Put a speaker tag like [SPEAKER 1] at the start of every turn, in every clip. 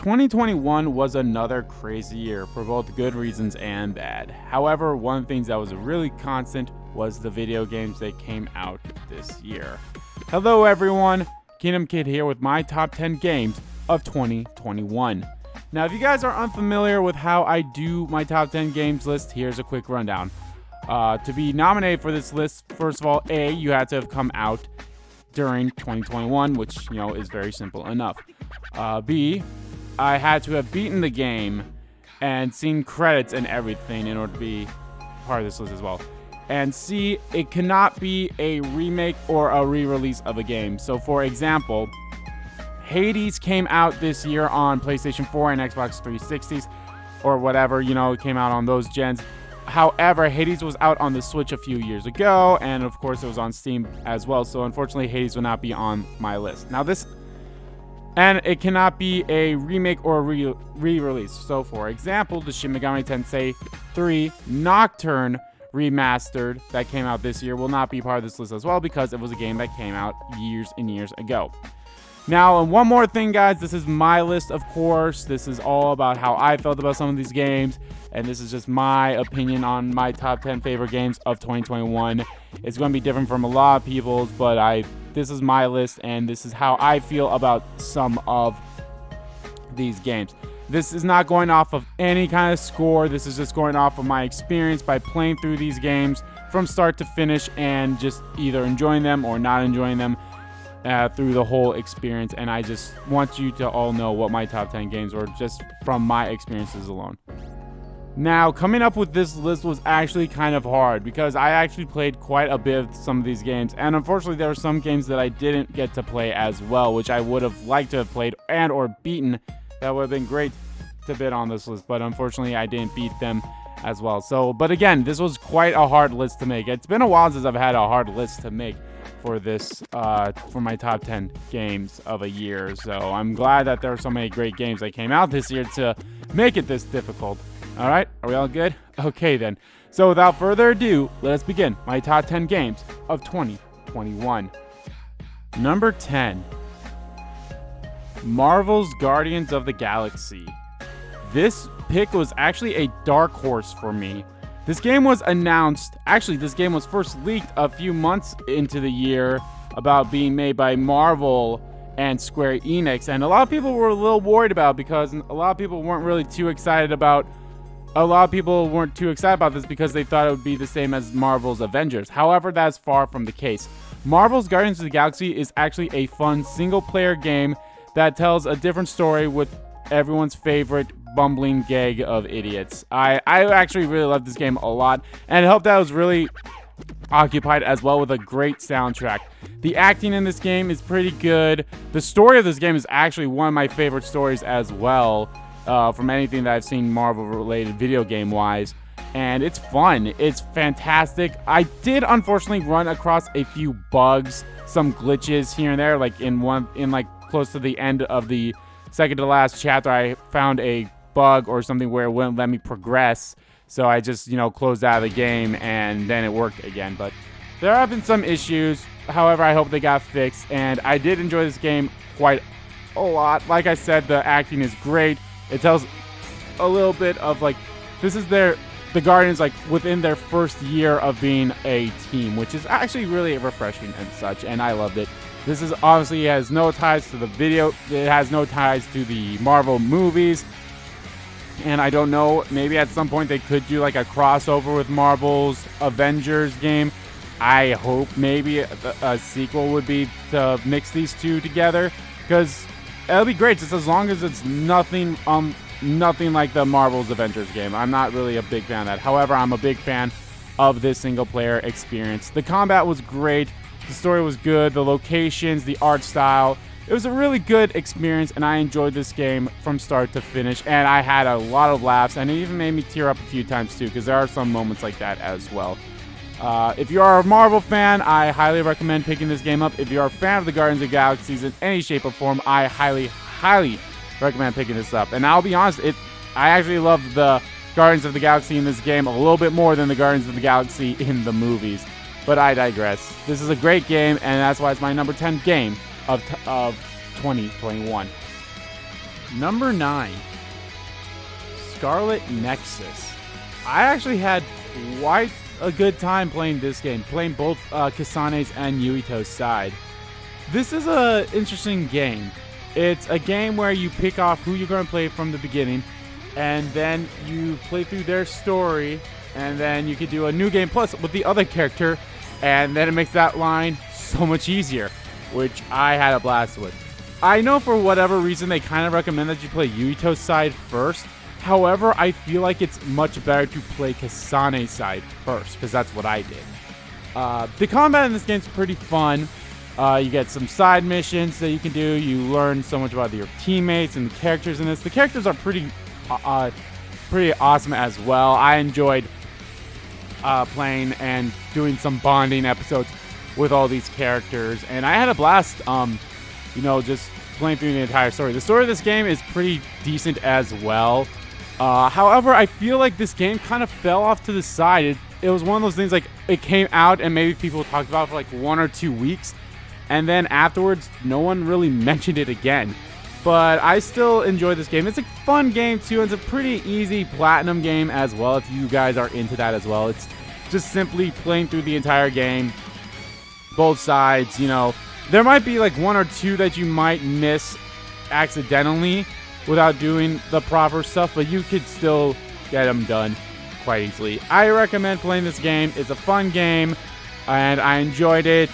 [SPEAKER 1] 2021 was another crazy year for both good reasons and bad. However, one of the things that was really constant was the video games that came out this year. Hello everyone, Kingdom Kid here with my top 10 games of 2021. Now, if you guys are unfamiliar with how I do my top 10 games list, here's a quick rundown. To be nominated for this list, first of all, A, you had to have come out during 2021, which, is very simple enough. B, I had to have beaten the game and seen credits and everything in order to be part of this list as well. And C, it cannot be a remake or a re-release of a game. So, for example, Hades came out this year on PlayStation 4 and Xbox 360s or whatever, it came out on those gens. However, Hades was out on the Switch a few years ago, and of course it was on Steam as well. So, unfortunately, Hades will not be on my list. Now, and it cannot be a remake or a re-release. So, for example, the Shin Megami Tensei 3 Nocturne Remastered that came out this year will not be part of this list as well because it was a game that came out years and years ago. Now, and one more thing, guys, this is my list, of course. This is all about how I felt about some of these games, and this is just my opinion on my top 10 favorite games of 2021. It's going to be different from a lot of people's, but this is my list, and this is how I feel about some of these games. This is not going off of any kind of score. This is just going off of my experience by playing through these games from start to finish and just either enjoying them or not enjoying them through the whole experience. And I just want you to all know what my top 10 games were just from my experiences alone. Now, coming up with this list was actually kind of hard because I actually played quite a bit of some of these games, and unfortunately there were some games that I didn't get to play as well, which I would have liked to have played and or beaten. That would have been great to bid on this list, but unfortunately I didn't beat them as well. So, but again, this was quite a hard list to make. It's been a while since I've had a hard list to make for this, for my top 10 games of a year. So I'm glad that there are so many great games that came out this year to make it this difficult. All right, are we all good? Okay then. So without further ado, let us begin my top 10 games of 2021. Number 10. Marvel's Guardians of the Galaxy. This pick was actually a dark horse for me. This game was this game was first leaked a few months into the year about being made by Marvel and Square Enix, and a lot of people were a little worried about it because a lot of people weren't too excited about this because they thought it would be the same as Marvel's Avengers. However, that's far from the case. Marvel's Guardians of the Galaxy is actually a fun single-player game that tells a different story with everyone's favorite bumbling gag of idiots. I actually really love this game a lot, and it helped that I was really occupied as well with a great soundtrack. The acting in this game is pretty good. The story of this game is actually one of my favorite stories as well, from anything that I've seen Marvel-related video game-wise. And it's fun. It's fantastic. I did unfortunately run across a few bugs, some glitches here and there, like close to the end of the second to last chapter, I found a bug or something where it wouldn't let me progress. So I just, closed out of the game and then it worked again. But there have been some issues. However, I hope they got fixed. And I did enjoy this game quite a lot. Like I said, the acting is great. It tells a little bit of the Guardians within their first year of being a team, which is actually really refreshing and such. And I loved it. This is obviously has no ties to the video. It has no ties to the Marvel movies. And I don't know, maybe at some point they could do a crossover with Marvel's Avengers game. I hope maybe a sequel would be to mix these two together, because it'll be great just as long as it's nothing like the Marvel's Avengers game. I'm not really a big fan of that. However, I'm a big fan of this single player experience. The combat was great. The story was good, the locations, the art style. It was a really good experience, and I enjoyed this game from start to finish, and I had a lot of laughs, and it even made me tear up a few times too, because there are some moments like that as well. If you are a Marvel fan, I highly recommend picking this game up. If you are a fan of the Guardians of the Galaxy in any shape or form, I highly, highly recommend picking this up. And I'll be honest, I actually love the Guardians of the Galaxy in this game a little bit more than the Guardians of the Galaxy in the movies. But I digress. This is a great game, and that's why it's my number 10 game of 2021. Number 9, Scarlet Nexus. I actually had quite a good time playing this game, playing both Kasane's and Yuito's side. This is an interesting game. It's a game where you pick off who you're going to play from the beginning, and then you play through their story, and then you could do a new game plus with the other character, and then it makes that line so much easier, which I had a blast with. I know for whatever reason they kind of recommend that you play Yuito's side first. However, I feel like it's much better to play Kasane's side first, because that's what I did. The combat in this game is pretty fun. You get some side missions that you can do. You learn so much about your teammates and the characters in this. The characters are pretty awesome as well. I enjoyed playing and doing some bonding episodes with all these characters, and I had a blast. Just playing through the entire story. The story of this game is pretty decent as well. However, I feel like this game kind of fell off to the side. It was one of those things like it came out and maybe people talked about it for like 1 or 2 weeks, and then afterwards no one really mentioned it again. But I still enjoy this game. It's a fun game too. It's a pretty easy platinum game as well if you guys are into that as well. It's just simply playing through the entire game, both sides. There might be like 1 or 2 that you might miss accidentally without doing the proper stuff, but you could still get them done quite easily. I recommend playing this game. It's a fun game, and I enjoyed it.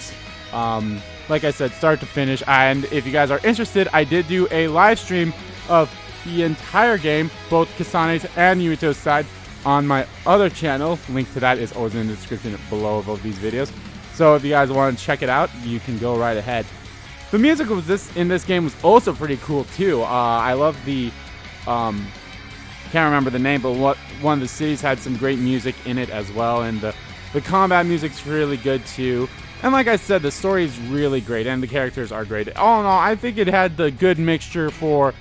[SPEAKER 1] Like I said, start to finish. And if you guys are interested, I did do a live stream of the entire game, both Kasane's and Yuito's side, on my other channel. Link to that is always in the description below of both these videos. So if you guys want to check it out, you can go right ahead. The music in this game was also pretty cool too. I love the can't remember the name, but one of the cities had some great music in it as well, and the combat music's really good too. And like I said, the story is really great, and the characters are great. All in all, I think it had the good mixture for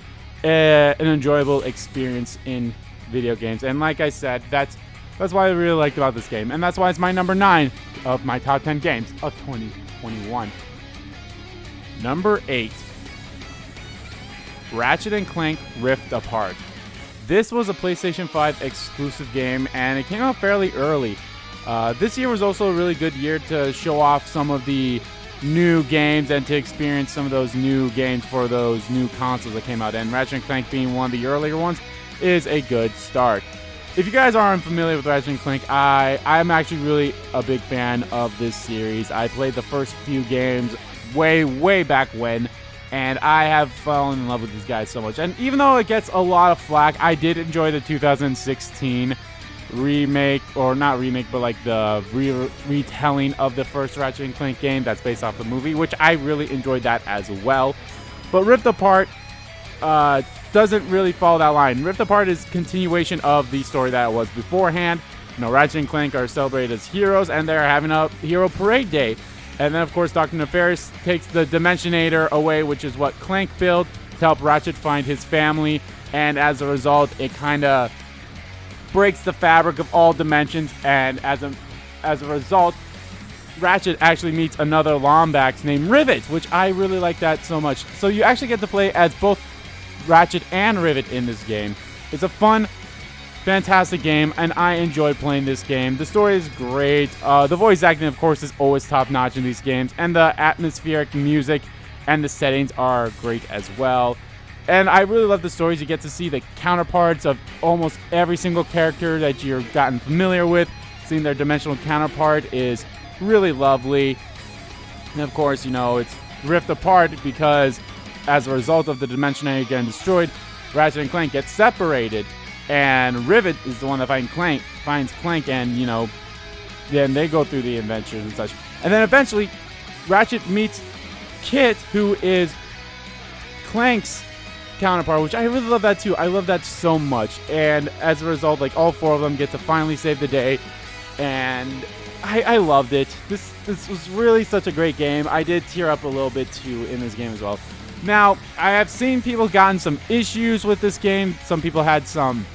[SPEAKER 1] an enjoyable experience in video games. And like I said, that's what I really liked about this game, and that's why it's my number 9 of my top 10 games of 2021. Number 8, Ratchet & Clank Rift Apart. This was a PlayStation 5 exclusive game, and it came out fairly early. This year was also a really good year to show off some of the new games and to experience some of those new games for those new consoles that came out, and Ratchet & Clank being one of the earlier ones is a good start. If you guys aren't familiar with Ratchet & Clank, I'm actually really a big fan of this series. I played the first few games way back when, and I have fallen in love with these guys so much. And even though it gets a lot of flack, I did enjoy the 2016 remake, or not remake, but like the retelling of the first Ratchet & Clank game that's based off the movie, which I really enjoyed that as well. But Rift Apart doesn't really follow that line. Rift Apart is continuation of the story that was beforehand. Ratchet & Clank are celebrated as heroes, and they're having a hero parade day. And then, of course, Dr. Nefarious takes the Dimensionator away, which is what Clank built to help Ratchet find his family. And as a result, it kind of breaks the fabric of all dimensions. And as a result, Ratchet actually meets another Lombax named Rivet, which I really like that so much. So you actually get to play as both Ratchet and Rivet in this game. It's a fun, fantastic game, and I enjoyed playing this game. The story is great. The voice acting, of course, is always top-notch in these games, and the atmospheric music and the settings are great as well. And I really love the stories. You get to see the counterparts of almost every single character that you've gotten familiar with. Seeing their dimensional counterpart is really lovely. And of course, it's Rift Apart because as a result of the Dimensionator getting destroyed, Ratchet and Clank get separated. And Rivet is the one that finds Clank, and, then they go through the adventures and such. And then eventually, Ratchet meets Kit, who is Clank's counterpart, which I really love that too. I love that so much. And as a result, all 4 of them get to finally save the day. And I loved it. This was really such a great game. I did tear up a little bit too in this game as well. Now, I have seen people gotten some issues with this game. Some people had some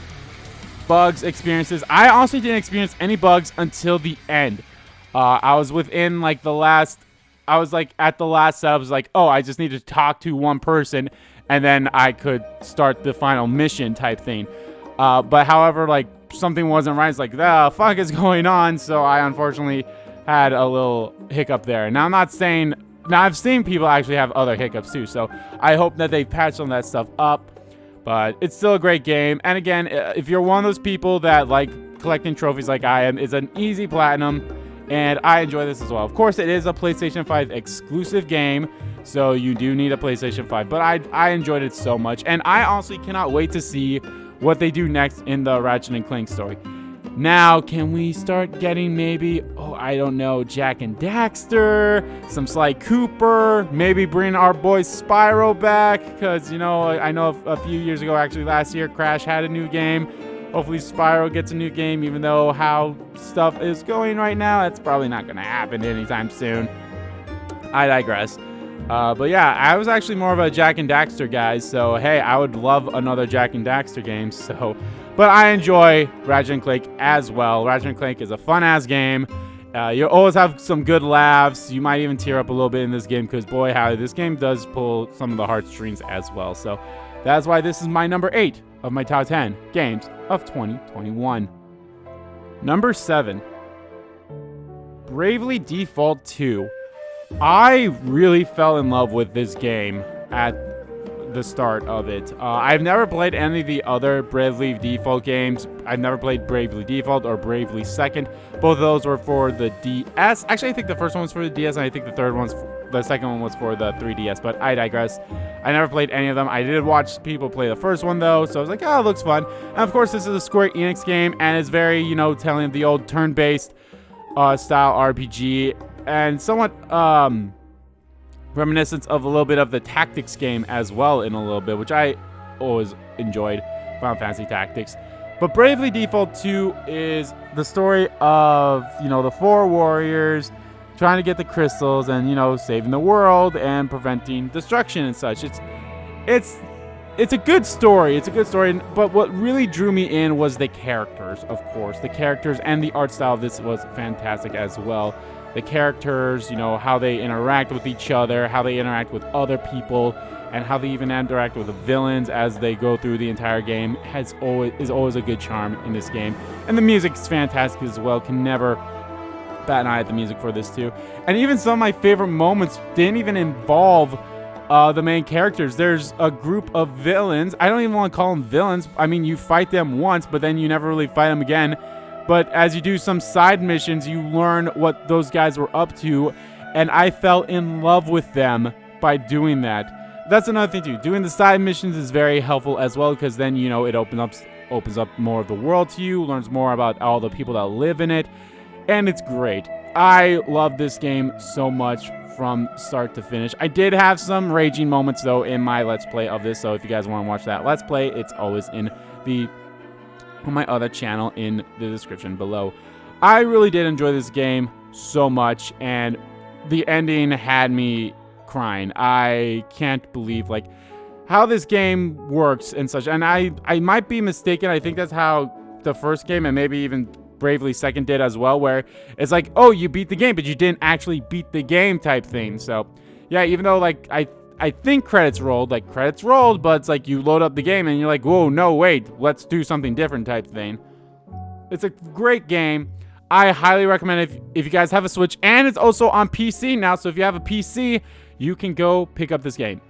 [SPEAKER 1] bugs experiences. I honestly didn't experience any bugs until the end. I was within at the last setup. I was like, oh, I just need to talk to one person, and then I could start the final mission type thing. But however, like, something wasn't right. It's like, the fuck is going on? So I unfortunately had a little hiccup there. Now, I'm not saying... Now, I've seen people actually have other hiccups too, so I hope that they patch some of that stuff up. But it's still a great game. And again, if you're one of those people that like collecting trophies like I am, it's an easy platinum, and I enjoy this as well. Of course, it is a PlayStation 5 exclusive game, so you do need a PlayStation 5. But I enjoyed it so much, and I honestly cannot wait to see what they do next in the Ratchet & Clank story. Now, can we start getting maybe, I don't know, Jak and Daxter, some Sly Cooper, maybe bring our boy Spyro back, because, you know, I know a few years ago, actually last year, Crash had a new game. Hopefully Spyro gets a new game, even though how stuff is going right now, that's probably not going to happen anytime soon. I digress. But yeah, I was actually more of a Jak and Daxter guy, so hey, I would love another Jak and Daxter game, so... But I enjoy Ratchet & Clank as well. Ratchet & Clank is a fun-ass game. You always have some good laughs. You might even tear up a little bit in this game because, boy, howdy, this game does pull some of the heartstrings as well. So that's why this is my number 8 of my top 10 games of 2021. Number 7, Bravely Default 2. I really fell in love with this game at the start of it. I've never played any of the other Bravely Default games. I've never played Bravely Default or Bravely Second. Both of those were for the DS. Actually, I think the first one was for the DS, and I think the second one was for the 3DS, but I digress. I never played any of them. I did watch people play the first one, though, so I was like, oh, it looks fun. And of course, this is a Square Enix game, and it's very, you know, telling the old turn-based style RPG, and somewhat, reminiscence of a little bit of the Tactics game as well in a little bit, which I always enjoyed, Final Fantasy Tactics. But Bravely Default 2 is the story of, you know, the 4 warriors trying to get the crystals and, you know, saving the world and preventing destruction and such. It's a good story. It's a good story, but what really drew me in was the characters, of course. The characters and the art style of this was fantastic as well. The characters, you know, how they interact with each other, how they interact with other people, and how they even interact with the villains as they go through the entire game is always a good charm in this game. And the music's fantastic as well. Can never bat an eye at the music for this too. And even some of my favorite moments didn't even involve the main characters. There's a group of villains. I don't even want to call them villains. I mean, you fight them once, but then you never really fight them again. But as you do some side missions, you learn what those guys were up to, and I fell in love with them by doing that. That's another thing too. Doing the side missions is very helpful as well, because then, you know, it opens up more of the world to you, learns more about all the people that live in it, and it's great. I love this game so much from start to finish. I did have some raging moments though in my Let's Play of this, so if you guys want to watch that Let's Play, it's always in my other channel in the description below. I really did enjoy this game so much, and the ending had me crying. I can't believe like how this game works and such. And I might be mistaken. I think that's how the first game and maybe even Bravely Second did as well, where it's like, oh, you beat the game, but you didn't actually beat the game type thing. So yeah, even though like I think credits rolled, but it's like you load up the game and you're like, whoa, no, wait, let's do something different type thing. It's a great game. I highly recommend it if you guys have a Switch, and it's also on PC now, so if you have a PC, you can go pick up this game.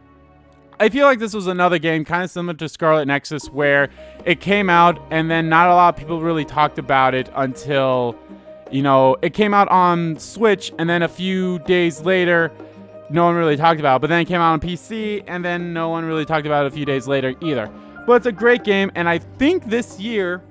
[SPEAKER 1] I feel like this was another game kind of similar to Scarlet Nexus, where it came out and then not a lot of people really talked about it until, you know, it came out on Switch, and then a few days later, no one really talked about it. But then it came out on PC, and then no one really talked about it a few days later either. But it's a great game, and I think this year,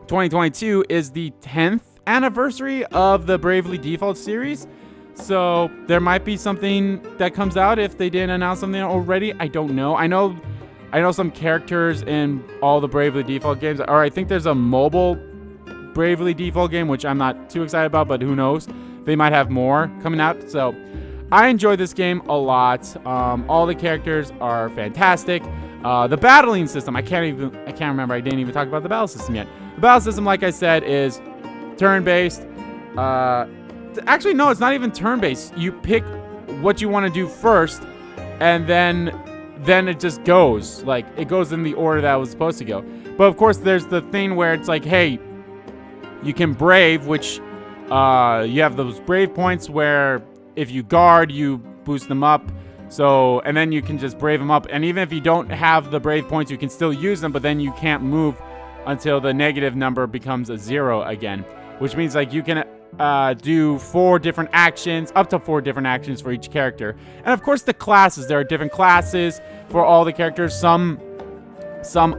[SPEAKER 1] 2022, is the 10th anniversary of the Bravely Default series. So there might be something that comes out if they didn't announce something already. I don't know. I know some characters in all the Bravely Default games, or I think there's a mobile Bravely Default game, which I'm not too excited about, but who knows? They might have more coming out. So I enjoy this game a lot. All the characters are fantastic. The battling system, I can't remember. I didn't even talk about the battle system yet. The battle system, like I said, is turn-based. Actually, no, it's not even turn-based. You pick what you want to do first, and then then it just goes. Like, it goes in the order that it was supposed to go. But, of course, there's the thing where it's like, hey, you can brave, which you have those brave points where if you guard, you boost them up. So, and then you can just brave them up. And even if you don't have the brave points, you can still use them, but then you can't move until the negative number becomes a 0 again. Which means, like, you can do 4 different actions, up to 4 different actions for each character. And, of course, the classes. There are different classes for all the characters. Some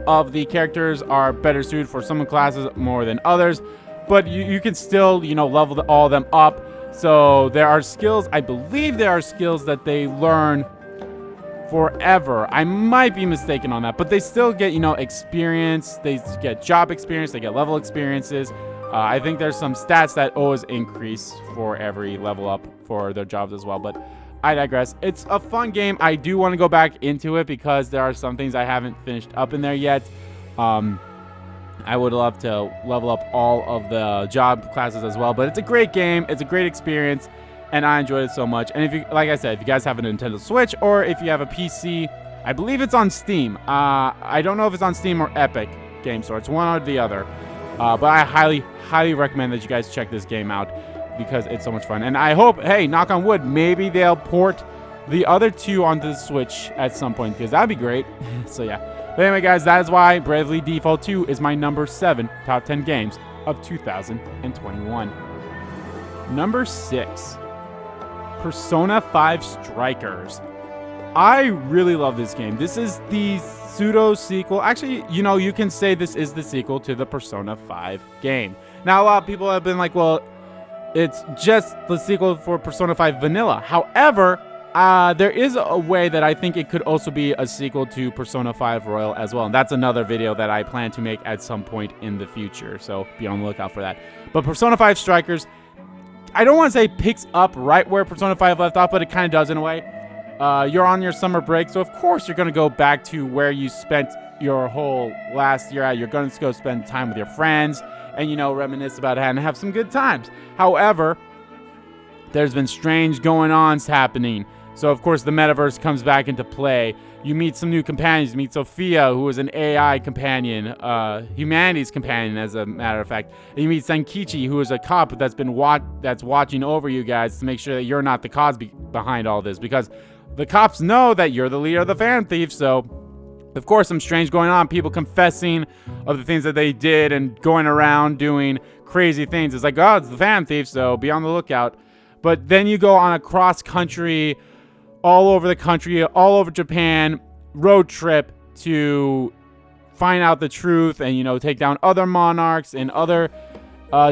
[SPEAKER 1] of the characters are better suited for some classes more than others. But you can still, you know, level all of them up. So there are skills, I believe there are skills that they learn forever. I might be mistaken on that, but they still get, you know, experience. They get job experience. They get level experiences. I think there's some stats that always increase for every level up for their jobs as well, but I digress. It's a fun game. I do want to go back into it because there are some things I haven't finished up in there yet. I would love to level up all of the job classes as well, but it's a great game. It's a great experience, and I enjoyed it so much. And if you, like I said, if you guys have a Nintendo Switch or if you have a PC, I believe it's on Steam. I don't know if it's on Steam or Epic Game Store. It's one or the other. But I highly recommend that you guys check this game out because it's so much fun. And I hope, hey, knock on wood, maybe they'll port the other 2 onto the Switch at some point because that'd be great. So yeah. But anyway, guys, that is why Bravely Default 2 is my number 7 top 10 games of 2021. Number 6, Persona 5 Strikers. I really love this game. This is the pseudo sequel. Actually, you know, you can say this is the sequel to the Persona 5 game. Now, a lot of people have been like, well, it's just the sequel for Persona 5 Vanilla. However, there is a way that I think it could also be a sequel to Persona 5 Royal as well. And that's another video that I plan to make at some point in the future. So be on the lookout for that. But Persona 5 Strikers, I don't want to say picks up right where Persona 5 left off, but it kind of does in a way. You're on your summer break, so of course you're going to go back to where you spent your whole last year at. You're going to go spend time with your friends and, you know, reminisce about it and have some good times. However, there's been strange going-ons happening. So, of course, the metaverse comes back into play. You meet some new companions. You meet Sophia, who is an AI companion, humanity's companion, as a matter of fact. And you meet Senkichi, who is a cop that's been watching over you guys to make sure that you're not the cause behind all this. Because the cops know that you're the leader of the fan thief, so, of course, some strange going on. People confessing of the things that they did and going around doing crazy things. It's like, oh, it's the fan thief, so be on the lookout. But then you go on a cross-country, all over the country, all over Japan, road trip to find out the truth and, you know, take down other monarchs and other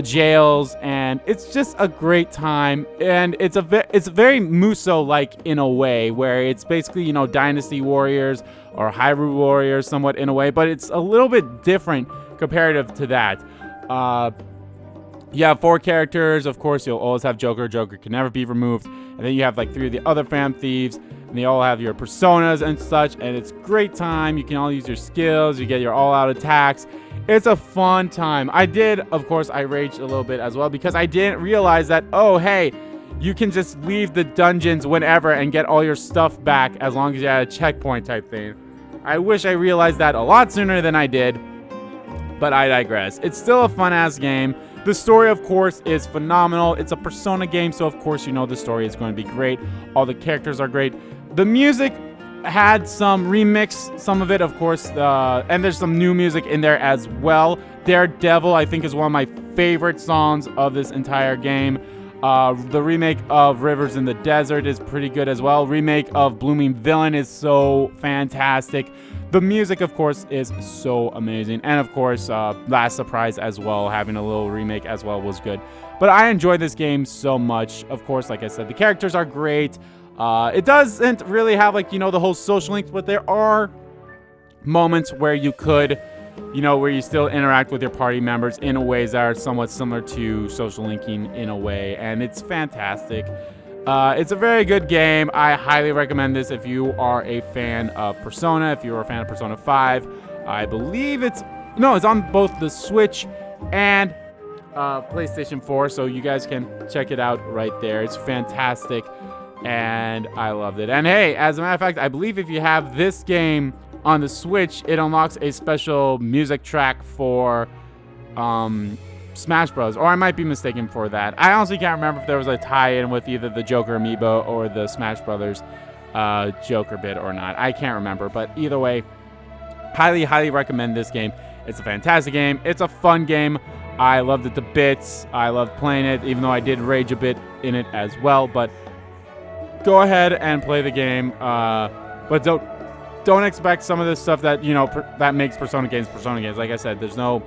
[SPEAKER 1] jails. And it's just a great time. And it's very Muso-like in a way, where it's basically, you know, Dynasty Warriors or Hyrule Warriors somewhat in a way, but it's a little bit different comparative to that. You have 4 characters. Of course, you'll always have Joker. Joker can never be removed. And then you have like 3 of the other fan thieves. And they all have your personas and such. And it's great time. You can all use your skills. You get your all-out attacks. It's a fun time. I did, of course, I raged a little bit as well. Because I didn't realize that, oh, hey, you can just leave the dungeons whenever and get all your stuff back as long as you had a checkpoint type thing. I wish I realized that a lot sooner than I did. But I digress. It's still a fun-ass game. The story, of course, is phenomenal. It's a Persona game, so of course you know the story is going to be great. All the characters are great. The music had some remix, some of it, of course, and there's some new music in there as well. Daredevil, I think, is one of my favorite songs of this entire game. The remake of Rivers in the Desert is pretty good as well. Remake of Blooming Villain is so fantastic. The music, of course, is so amazing. And, of course, Last Surprise as well, having a little remake as well was good. But I enjoyed this game so much. Of course, like I said, the characters are great. It doesn't really have, like, you know, the whole social links, but there are moments where you could, you know, where you still interact with your party members in ways that are somewhat similar to social linking in a way. And it's fantastic. It's a very good game. I highly recommend this if you are a fan of Persona, if you're a fan of Persona 5. I believe it's on both the Switch and PlayStation 4, so you guys can check it out right there. It's fantastic. and I loved it. And hey, as a matter of fact, I believe if you have this game on the Switch, it unlocks a special music track for Smash Bros. Or I might be mistaken for that. I honestly can't remember if there was a tie-in with either the Joker amiibo or the Smash Brothers Joker bit or not. I can't remember, but either way, highly recommend this game. It's a fantastic game. It's a fun game. I loved it to bits. I loved playing it, even though I did rage a bit in it as well. But go ahead and play the game. But don't expect some of this stuff that that makes Persona games. Like I said, there's no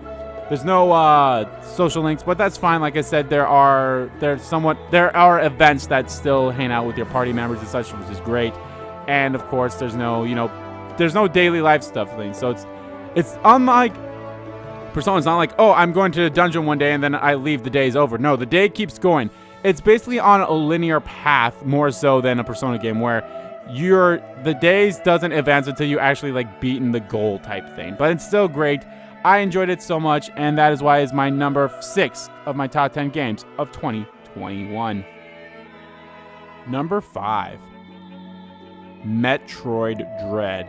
[SPEAKER 1] social links, but that's fine. Like I said, there are events that still hang out with your party members and such, which is great. And of course, there's no daily life stuff thing. So it's unlike Persona. It's not like, oh, I'm going to a dungeon one day and then I leave, the day's over. No, the day keeps going. It's basically on a linear path more so than a Persona game where the days doesn't advance until you actually like beaten the goal type thing. But it's still great. I enjoyed it so much, and that is why it's my number 6 of my top 10 games of 2021. Number 5, Metroid Dread.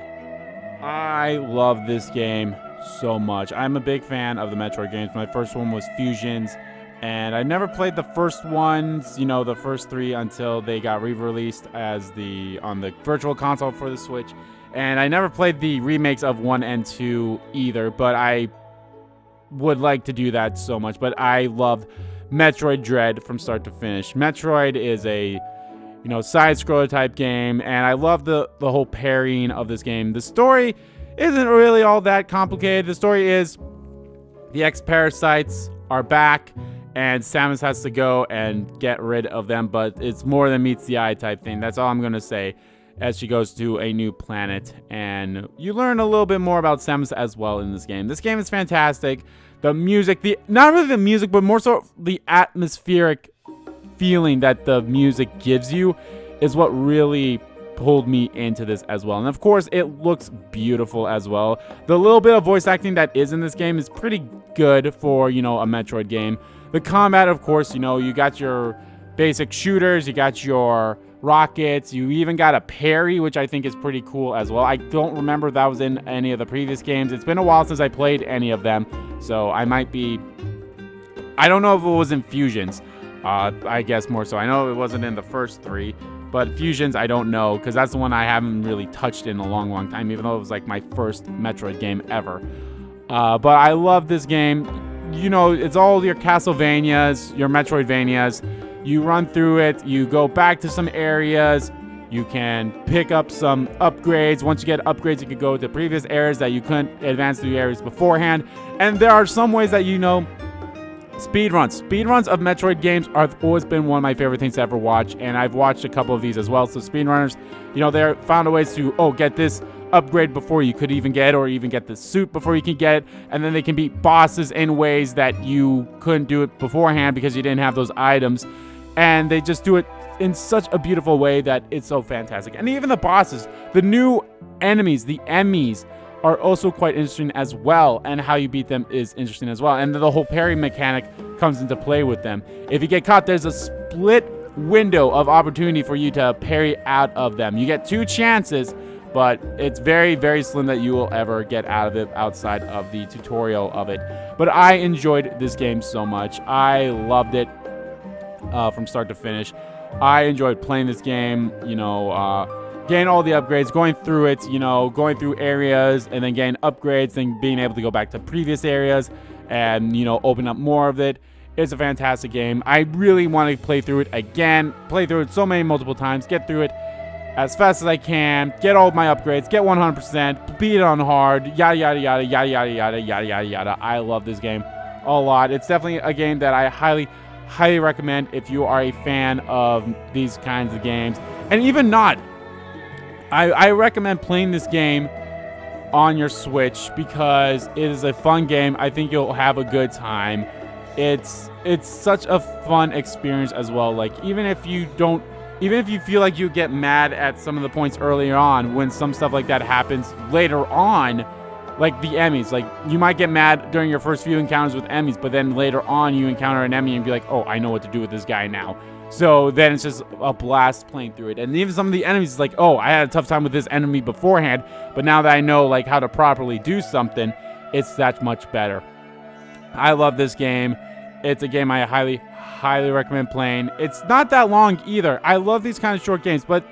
[SPEAKER 1] I love this game so much. I'm a big fan of the Metroid games. My first one was Fusions, and I never played the first ones, the first 3 until they got re-released on the Virtual Console for the Switch. And I never played the remakes of 1 and 2 either, but I would like to do that so much. But I loved Metroid Dread from start to finish. Metroid is a side-scroller type game, and I love the whole parrying of this game. The story isn't really all that complicated. The story is the X-Parasites are back, and Samus has to go and get rid of them, but it's more than meets the eye type thing. That's all I'm going to say. As she goes to a new planet, and you learn a little bit more about Samus as well in this game. This game is fantastic. The music, not really the music, but more so the atmospheric feeling that the music gives you is what really pulled me into this as well. And of course, it looks beautiful as well. The little bit of voice acting that is in this game is pretty good for, a Metroid game. The combat, of course, you got your basic shooters, you got your rockets, you even got a parry, which I think is pretty cool as well. I don't remember if that was in any of the previous games. It's been a while since I played any of them, so I don't know if it was in Fusions. I guess more so. I know it wasn't in the first 3, but Fusions I don't know, because that's the one I haven't really touched in a long time, even though it was like my first Metroid game ever. But I love this game. It's all your Castlevanias, your Metroidvanias. You run through it, you go back to some areas, you can pick up some upgrades. Once you get upgrades, you can go to previous areas that you couldn't advance through areas beforehand. And there are some ways that speedruns. Speedruns of Metroid games have always been one of my favorite things to ever watch, and I've watched a couple of these as well. So speedrunners, they found a ways to, get this upgrade before you could even get it, or even get the suit before you can get it, and then they can beat bosses in ways that you couldn't do it beforehand because you didn't have those items. And they just do it in such a beautiful way that it's so fantastic. And even the bosses, the new enemies, the Emmys, are also quite interesting as well. And how you beat them is interesting as well. And the whole parry mechanic comes into play with them. If you get caught, there's a split window of opportunity for you to parry out of them. You get 2 chances, but it's very, very slim that you will ever get out of it outside of the tutorial of it. But I enjoyed this game so much. I loved it. From start to finish. I enjoyed playing this game, getting all the upgrades, going through it, going through areas, and then getting upgrades, and being able to go back to previous areas and, open up more of it. It's a fantastic game. I really want to play through it again, play through it multiple times, get through it as fast as I can, get all of my upgrades, get 100%, beat it on hard, yada, yada, yada, yada, yada, yada, yada, yada, yada. I love this game a lot. It's definitely a game that I highly recommend if you are a fan of these kinds of games. And even not, I recommend playing this game on your Switch because it is a fun game. I think you'll have a good time. It's such a fun experience as well. Like, even if you feel like you get mad at some of the points earlier on, when some stuff like that happens later on, like the enemies. Like, you might get mad during your first few encounters with enemies, but then later on you encounter an enemy and be like, oh, I know what to do with this guy now. So then it's just a blast playing through it. And even some of the enemies is like, oh, I had a tough time with this enemy beforehand, but now that I know like how to properly do something, it's that much better. I love this game. It's a game I highly recommend playing. It's not that long either. I love these kind of short games, but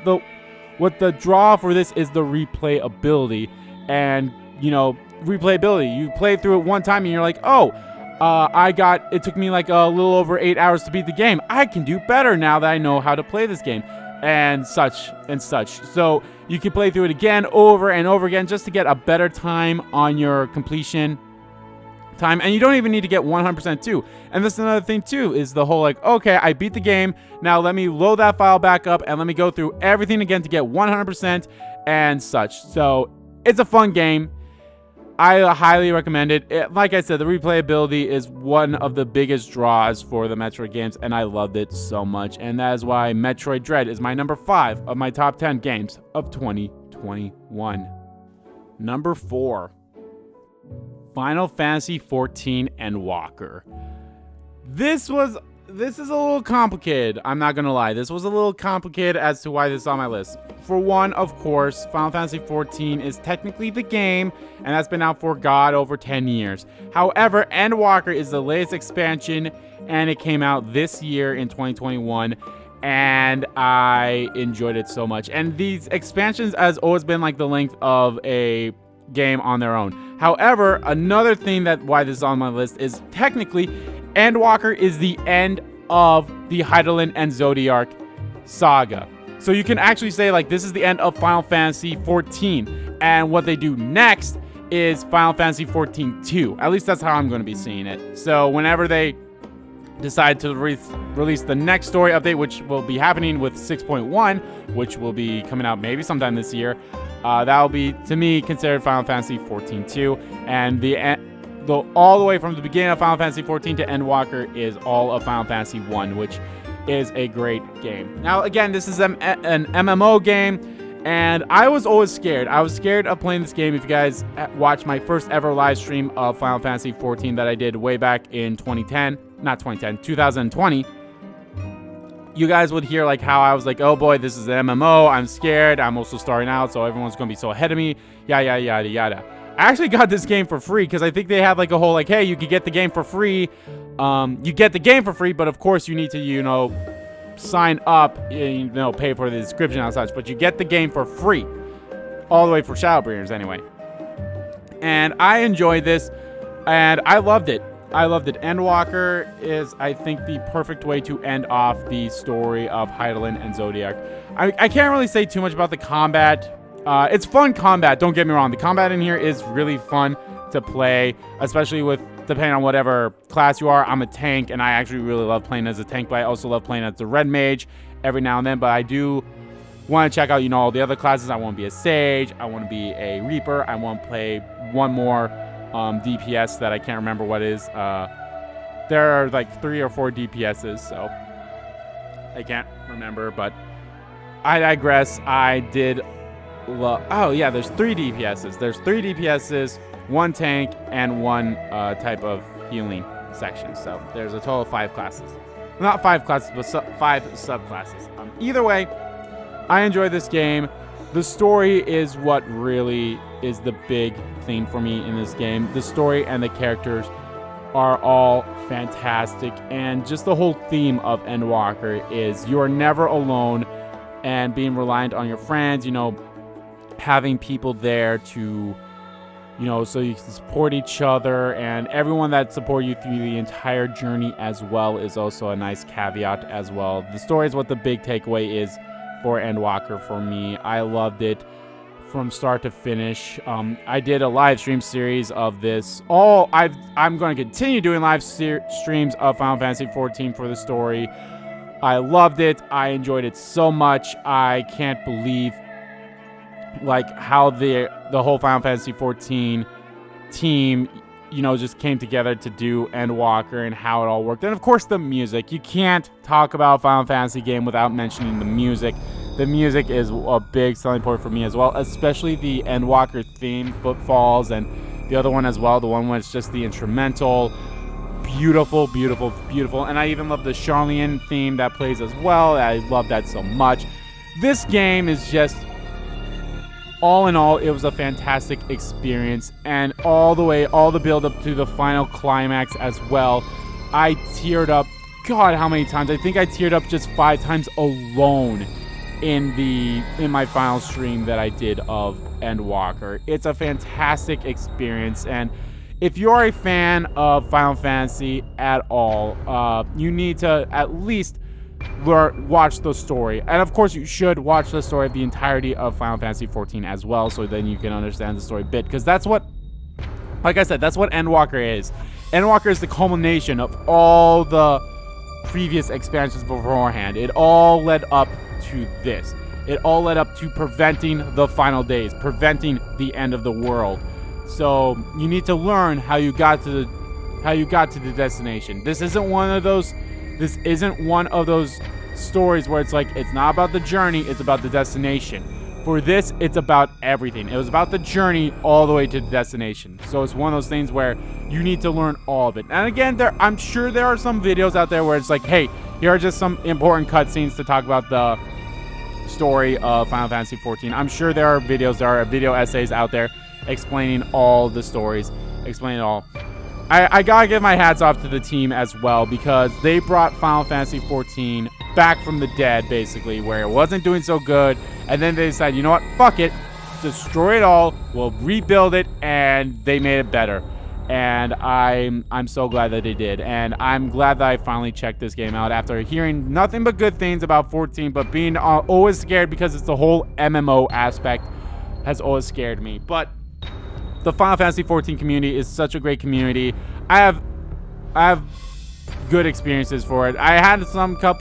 [SPEAKER 1] what the draw for this is the replayability. And, you know, replayability. You play through it one time and you're like, oh, it took me like a little over 8 hours to beat the game. I can do better now that I know how to play this game, and such and such. So you can play through it again, over and over again, just to get a better time on your completion time. And you don't even need to get 100% too. And that's another thing too, is the whole like, okay, I beat the game, now let me load that file back up and let me go through everything again to get 100% and such. So it's a fun game. I highly recommend it. Like I said, the replayability is one of the biggest draws for the Metroid games, and I loved it so much. And that is why Metroid Dread is my number 5 of my top 10 games of 2021. Number 4, Final Fantasy XIV Endwalker. This is a little complicated. I'm not gonna lie. This was a little complicated as to why this is on my list. For one, of course, Final Fantasy XIV is technically the game, and that's been out for over 10 years. However, Endwalker is the latest expansion, and it came out this year in 2021, and I enjoyed it so much. And these expansions has always been like the length of a game on their own. However, another thing why this is on my list is technically Endwalker is the end of the Hydaelyn and Zodiac saga. So you can actually say like this is the end of Final Fantasy XIV, and what they do next is Final Fantasy XIV 2. At least that's how I'm going to be seeing it. So whenever they decide to release the next story update, which will be happening with 6.1, which will be coming out maybe sometime this year, that will be, to me, considered Final Fantasy XIV 2. And all the way from the beginning of Final Fantasy XIV to Endwalker is all of Final Fantasy 1, which is a great game. Now, again, this is an MMO game, and I was always scared. I was scared of playing this game. If you guys watched my first ever live stream of Final Fantasy XIV that I did way back in 2020, you guys would hear like how I was like, oh boy, this is an MMO. I'm scared. I'm also starting out, so everyone's going to be so ahead of me. Yada, yada, yada. I actually got this game for free because I think they had like a whole like, hey, you could get the game for free. You get the game for free, but of course you need to, sign up, pay for the description and such. But you get the game for free, all the way for Shadowbringers anyway. And I enjoyed this, and I loved it. Endwalker is, I think, the perfect way to end off the story of Hydaelyn and Zodiac. I can't really say too much about the combat. It's fun combat, don't get me wrong. The combat in here is really fun to play, especially depending on whatever class you are. I'm a tank, and I actually really love playing as a tank, but I also love playing as the red mage every now and then. But I do want to check out, all the other classes. I want to be a sage. I want to be a reaper. I want to play one more DPS that I can't remember what is. There are like 3 or 4 DPSs, so I can't remember, but I digress. I did oh yeah, there's 3 DPSs. There's 3 DPSs, 1 tank, and 1 type of healing section. So there's a total of 5 classes. Not 5 classes, but 5 subclasses. Either way, I enjoy this game. The story is what really is the big thing for me in this game. The story and the characters are all fantastic, and just the whole theme of Endwalker is you are never alone, and being reliant on your friends, having people there to, so you can support each other, and everyone that support you through the entire journey as well is also a nice caveat as well. The story is what the big takeaway is for Endwalker for me. I loved it from start to finish. I did a live stream series of this. I'm going to continue doing live streams of Final Fantasy XIV for the story. I loved it. I enjoyed it so much. I can't believe how the whole Final Fantasy XIV team, just came together to do Endwalker and how it all worked. And of course the music. You can't talk about a Final Fantasy game without mentioning the music. The music is a big selling point for me as well, especially the Endwalker theme, footfalls, and the other one as well. The one where it's just the instrumental. Beautiful, beautiful, beautiful. And I even love the Charlene theme that plays as well. I love that so much. This game is just, all in all, it was a fantastic experience. And all the build up to the final climax as well. I teared up, God, how many times? I think I teared up just 5 times alone in my final stream that I did of Endwalker. It's a fantastic experience, and if you're a fan of Final Fantasy at all, you need to at least watch the story. And of course, you should watch the story of the entirety of Final Fantasy XIV as well, so then you can understand the story a bit. Because that's what, like I said, that's what Endwalker is. Endwalker is the culmination of all the previous expansions beforehand. It all led up to this. It all led up to preventing the final days, preventing the end of the world. So you need to learn how you got to the destination. This isn't one of those stories where it's like it's not about the journey, it's about the destination. For this, it's about everything. It was about the journey all the way to the destination. So it's one of those things where you need to learn all of it. And again, I'm sure there are some videos out there where it's like, hey, here are just some important cutscenes to talk about the story of Final Fantasy XIV. I'm sure there are video essays out there explaining all the stories, explaining it all. I gotta give my hats off to the team as well, because they brought Final Fantasy XIV back from the dead, basically, where it wasn't doing so good, and then they decided, you know what, fuck it, destroy it all, we'll rebuild it, and they made it better. And I'm so glad that they did, and I'm glad that I finally checked this game out after hearing nothing but good things about 14, but being always scared because it's the whole MMO aspect has always scared me. But the Final Fantasy XIV community is such a great community. I have good experiences for it. I had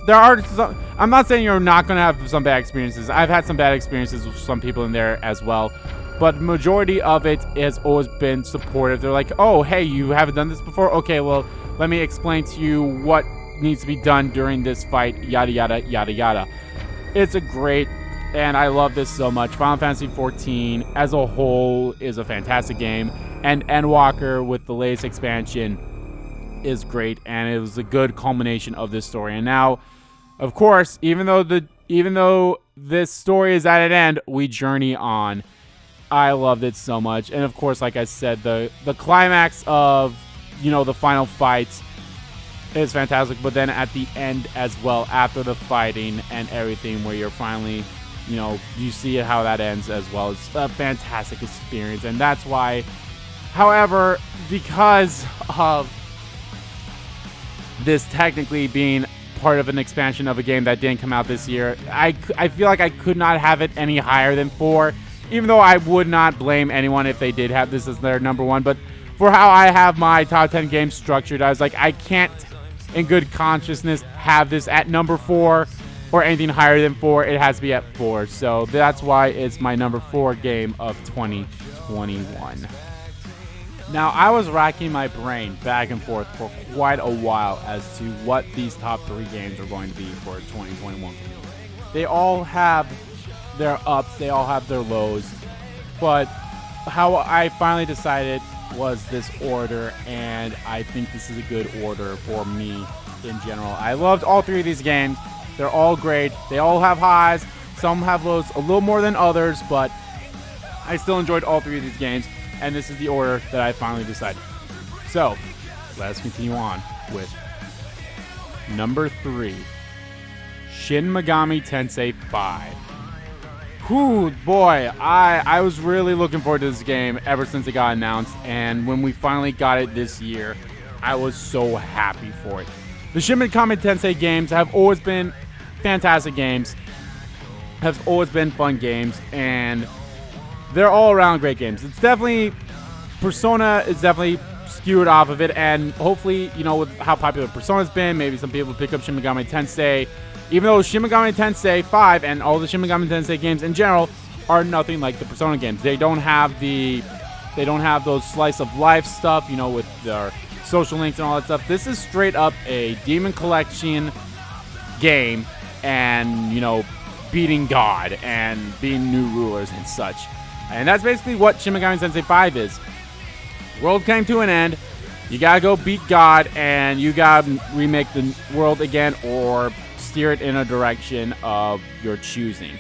[SPEAKER 1] there are some, I'm not saying you're not going to have some bad experiences. I've had some bad experiences with some people in there as well. But majority of it has always been supportive. They're like, oh, hey, you haven't done this before? Okay, well, let me explain to you what needs to be done during this fight, yada, yada, yada, yada. It's a great, and I love this so much. Final Fantasy XIV as a whole is a fantastic game. And Endwalker with the latest expansion is great. And it was a good culmination of this story. And now, of course, even though this story is at an end, we journey on. I loved it so much. And of course, like I said, the climax of, the final fights is fantastic. But then at the end as well, after the fighting and everything, where you're finally, you see how that ends as well. It's a fantastic experience. And that's why, however, because of this technically being part of an expansion of a game that didn't come out this year, I feel like I could not have it any higher than 4. Even though I would not blame anyone if they did have this as their number 1. But for how I have my top 10 games structured, I was like, I can't, in good consciousness, have this at number 4 or anything higher than 4. It has to be at 4. So that's why it's my number 4 game of 2021. Now, I was racking my brain back and forth for quite a while as to what these top 3 games are going to be for 2021 for me. They all have their ups, they all have their lows, but how I finally decided was this order, and I think this is a good order for me in general. I loved all 3 of these games. They're all great. They all have highs, some have lows, a little more than others, but I still enjoyed all 3 of these games, and this is the order that I finally decided. So, let's continue on with number 3, Shin Megami Tensei 5. Whew, boy, I was really looking forward to this game ever since it got announced, and when we finally got it this year, I was so happy for it. The Shin Megami Tensei games have always been fantastic games, have always been fun games, and they're all around great games. It's definitely, Persona is definitely skewed off of it, and hopefully, with how popular Persona's been, maybe some people pick up Shin Megami Tensei. Even though Shin Megami Tensei 5 and all the Shin Megami Tensei games in general are nothing like the Persona games. They don't have those slice of life stuff, with their social links and all that stuff. This is straight up a Demon Collection game and, beating God and being new rulers and such. And that's basically what Shin Megami Tensei 5 is. World came to an end. You gotta go beat God, and you gotta remake the world again or steer it in a direction of your choosing.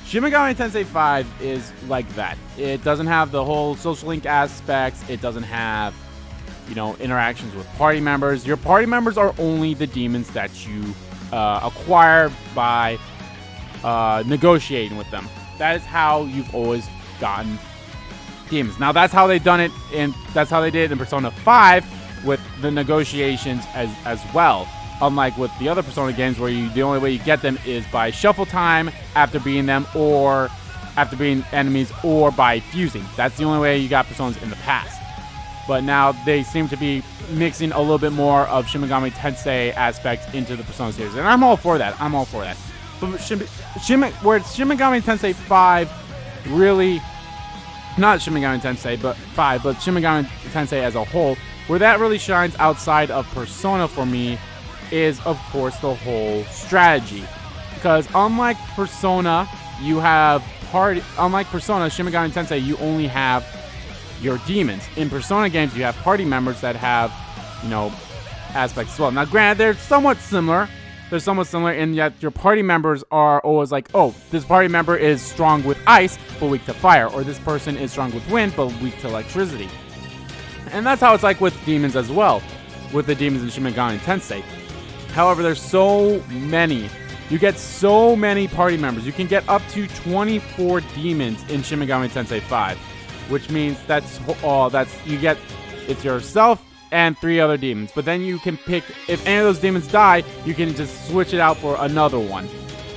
[SPEAKER 1] Shin Megami Tensei 5 is like that. It doesn't have the whole social link aspects. It doesn't have, interactions with party members. Your party members are only the demons that you acquire by negotiating with them. That is how you've always gotten demons. Now that's how they've done it, and that's how they did it in Persona 5 with the negotiations as well. Unlike with the other Persona games where the only way you get them is by shuffle time after beating them, or after beating enemies, or by fusing. That's the only way you got Personas in the past. But now they seem to be mixing a little bit more of Shin Megami Tensei aspects into the Persona series, and I'm all for that. But Shin Megami Tensei 5 really, not Shin Megami Tensei, but 5, but Shin Megami Tensei as a whole, where that really shines outside of Persona for me is, of course, the whole strategy. Because unlike Persona, unlike Persona, Shin Megami Tensei, you only have your demons. In Persona games, you have party members that have, aspects as well. Now, granted, they're somewhat similar. In that your party members are always like, oh, this party member is strong with ice, but weak to fire. Or this person is strong with wind, but weak to electricity. And that's how it's like with demons as well, with the demons in Shin Megami Tensei. However, there's so many. You get so many party members. You can get up to 24 demons in Shin Megami Tensei 5, which means it's yourself and 3 other demons. But then you can pick, if any of those demons die, you can just switch it out for another one,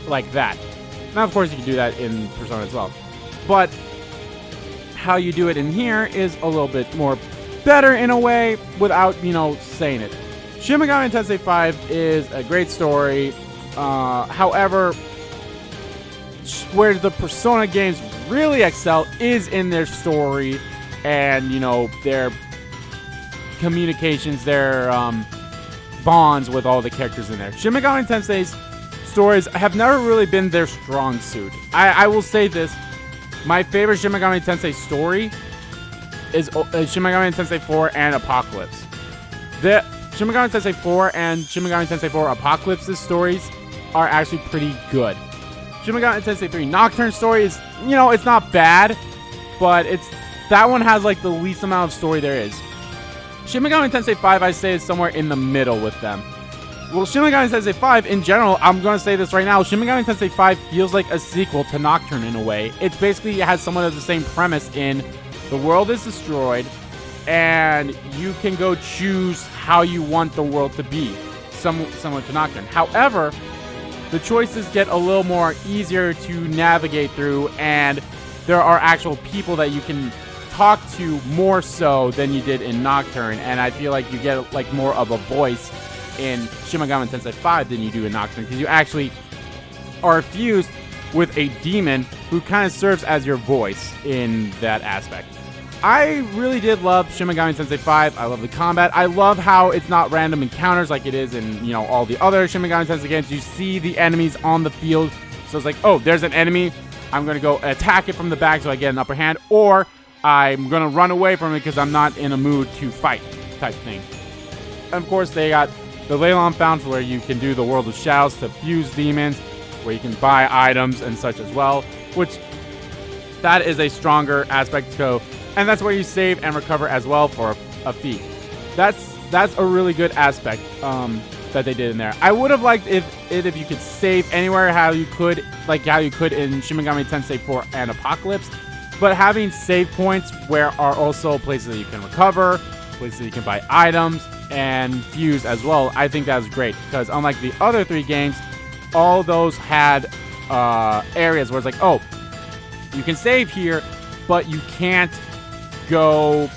[SPEAKER 1] like that. Now, of course, you can do that in Persona as well. But how you do it in here is a little bit more better in a way without, saying it. Shin Megami Tensei 5 is a great story. However, where the Persona games really excel is in their story and, their communications, their bonds with all the characters in there. Shin Megami Tensei's stories have never really been their strong suit. I will say this. My favorite Shin Megami Tensei story is Shin Megami Tensei 4 and Apocalypse. The Shin Megami Tensei 4 and Shin Megami Tensei 4 Apocalypse's stories are actually pretty good. Shin Megami Tensei 3 Nocturne story is, it's not bad, but that one has like the least amount of story there is. Shin Megami Tensei 5, I say, is somewhere in the middle with them. Well, Shin Megami Tensei 5, in general, I'm going to say this right now, Shin Megami Tensei 5 feels like a sequel to Nocturne in a way. It basically has somewhat of the same premise in the world is destroyed, and you can go choose how you want the world to be, similar to Nocturne. However, the choices get a little more easier to navigate through, and there are actual people that you can talk to more so than you did in Nocturne, and I feel like you get like more of a voice in Shin Megami Tensei 5 than you do in Nocturne, because you actually are fused with a demon who kind of serves as your voice in that aspect. I really did love Shin Megami Tensei 5. I love the combat. I love how it's not random encounters like it is in, all the other Shin Megami Tensei games. You see the enemies on the field, so it's like, oh, there's an enemy. I'm going to go attack it from the back so I get an upper hand, or I'm going to run away from it because I'm not in a mood to fight type thing. And of course, they got the Leyland Fountain where you can do the World of Shadows to fuse demons, where you can buy items and such as well, which that is a stronger aspect to go. And that's where you save and recover as well for a fee. That's a really good aspect that they did in there. I would have liked if you could save anywhere how you could in Shin Megami Tensei 4 and Apocalypse. But having save points where are also places that you can recover, places that you can buy items, and fuse as well, I think that was great. Because unlike the other 3 games, all those had areas where it's like, oh, you can save here, but you can't go,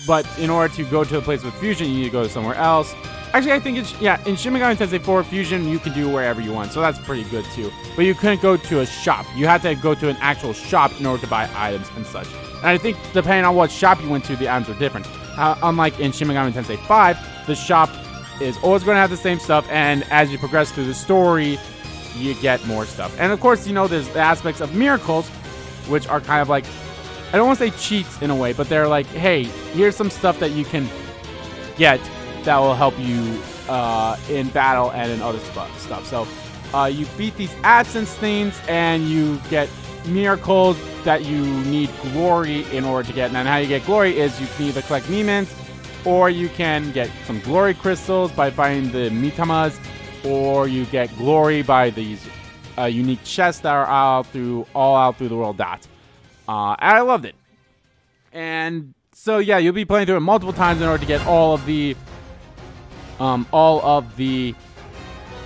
[SPEAKER 1] but in order to go to a place with fusion, you need to go to somewhere else. Actually, I think in Shin Megami Tensei 4 fusion, you can do wherever you want, so that's pretty good too. But you couldn't go to a shop. You had to go to an actual shop in order to buy items and such. And I think depending on what shop you went to, the items are different. Unlike in Shin Megami Tensei 5, the shop is always going to have the same stuff, and as you progress through the story, you get more stuff. And of course, there's the aspects of miracles, which are kind of like I don't want to say cheats in a way, but they're like, hey, here's some stuff that you can get that will help you in battle and in other stuff. So you beat these absence things and you get miracles that you need glory in order to get. And then how you get glory is you can either collect Mements, or you can get some glory crystals by finding the Mitamas, or you get glory by these unique chests that are all out through the world. And I loved it. And so yeah, you'll be playing through it multiple times in order to get all of the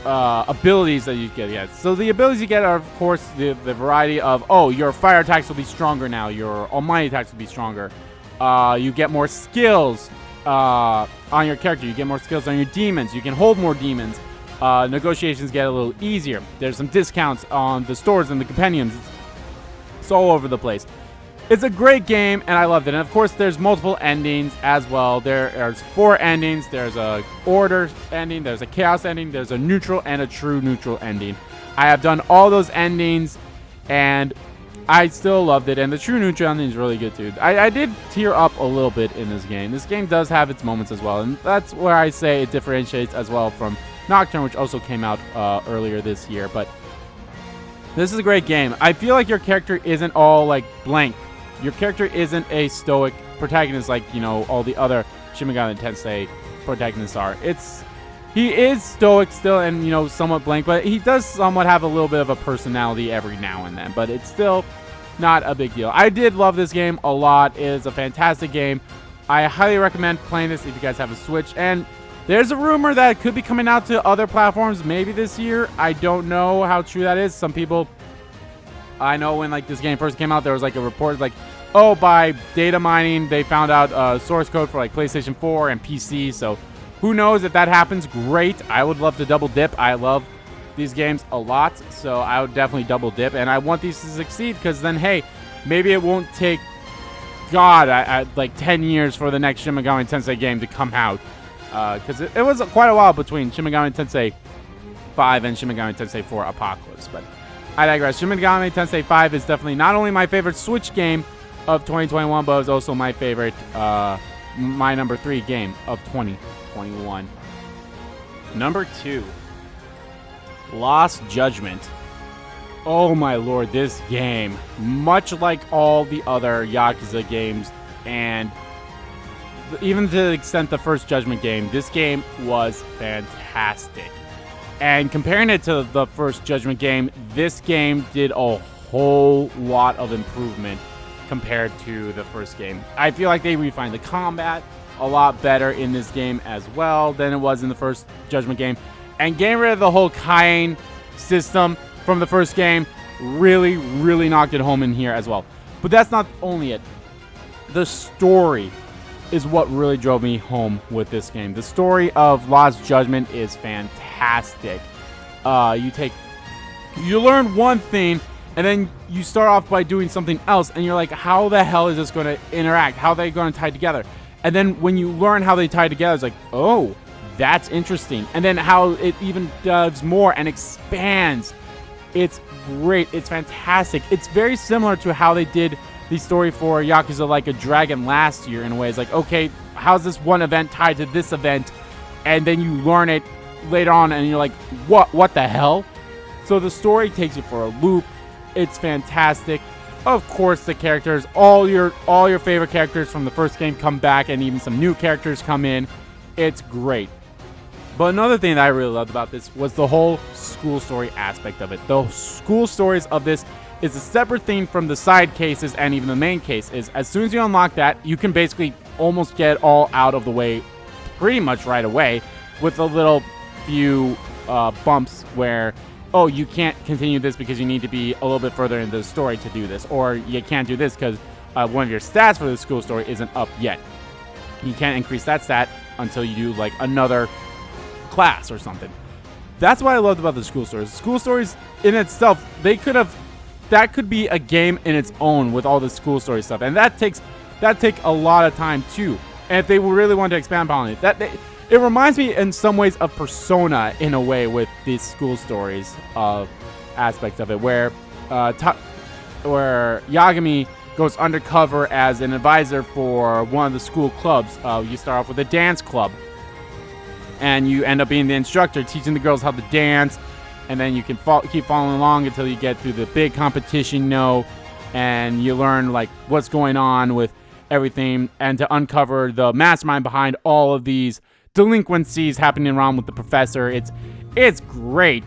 [SPEAKER 1] abilities that you get. Yeah. So the abilities you get are, of course, the variety of, your fire attacks will be stronger now. Your almighty attacks will be stronger. You get more skills on your character. You get more skills on your demons. You can hold more demons. Negotiations get a little easier. There's some discounts on the stores and the compendiums. It's all over the place. It's a great game, and I loved it. And, of course, there's multiple endings as well. There's 4 endings. There's a order ending. There's a chaos ending. There's a neutral and a true neutral ending. I have done all those endings, and I still loved it. And the true neutral ending is really good, too. I did tear up a little bit in this game. This game does have its moments as well, and that's where I say it differentiates as well from Nocturne, which also came out earlier this year. But this is a great game. I feel like your character isn't all, like, blank. Your character isn't a stoic protagonist like, all the other Shin Megami Tensei protagonists are. He is stoic still and, somewhat blank, but he does somewhat have a little bit of a personality every now and then, but it's still not a big deal. I did love this game a lot. It is a fantastic game. I highly recommend playing this if you guys have a Switch, and there's a rumor that it could be coming out to other platforms maybe this year. I don't know how true that is. Some people, I know when this game first came out, there was a report by data mining, they found out source code for PlayStation 4 and PC. So who knows if that happens? Great. I would love to double dip. I love these games a lot, so I would definitely double dip. And I want these to succeed because then, hey, maybe it won't take, 10 years for the next Shin Megami Tensei game to come out. Because it was quite a while between Shin Megami Tensei 5 and Shin Megami Tensei 4 Apocalypse. But I digress. Shin Megami Tensei 5 is definitely not only my favorite Switch game of 2021, but it's also my favorite, my number 3 game of 2021. Number 2, Lost Judgment. Oh my lord, this game, much like all the other Yakuza games, and even to the extent the first Judgment game, this game was fantastic. And comparing it to the first Judgment game, this game did a whole lot of improvement compared to the first game. I feel like they refined the combat a lot better in this game as well than it was in the first Judgment game. And getting rid of the whole Kain system from the first game really, really knocked it home in here as well. But that's not only it. The story is what really drove me home with this game. The story of Lost Judgment is fantastic. You learn one thing, and then you start off by doing something else, and you're like, how the hell is this going to interact? How are they going to tie together? And then when you learn how they tie together, it's like, oh, that's interesting. And then how it even does more and expands. It's great. It's fantastic. It's very similar to how they did the story for Yakuza Like a Dragon last year in a way. It's like, okay, how's this one event tied to this event? And then you learn it later on, and you're like, what the hell? So the story takes you for a loop. It's fantastic. Of course, the characters, all your favorite characters from the first game come back, and even some new characters come in. It's great. But another thing that I really loved about this was the whole school story aspect of it. The school stories of this is a separate thing from the side cases and even the main case. Is as soon as you unlock that, you can basically almost get it all out of the way pretty much right away, with a little few bumps where, oh, you can't continue this because you need to be a little bit further into the story to do this, or you can't do this because one of your stats for the school story isn't up yet. You can't increase that stat until you do another class or something. That's what I loved about the school stories. School stories in itself, that could be a game in its own with all the school story stuff, and that take a lot of time too. And if they really want to expand upon it, it reminds me in some ways of Persona in a way with these school stories aspects of it, where Yagami goes undercover as an advisor for one of the school clubs. You start off with a dance club, and you end up being the instructor, teaching the girls how to dance, and then you can keep following along until you get through the big competition, and you learn like what's going on with everything, and to uncover the mastermind behind all of these delinquencies happening around with the professor. It's great.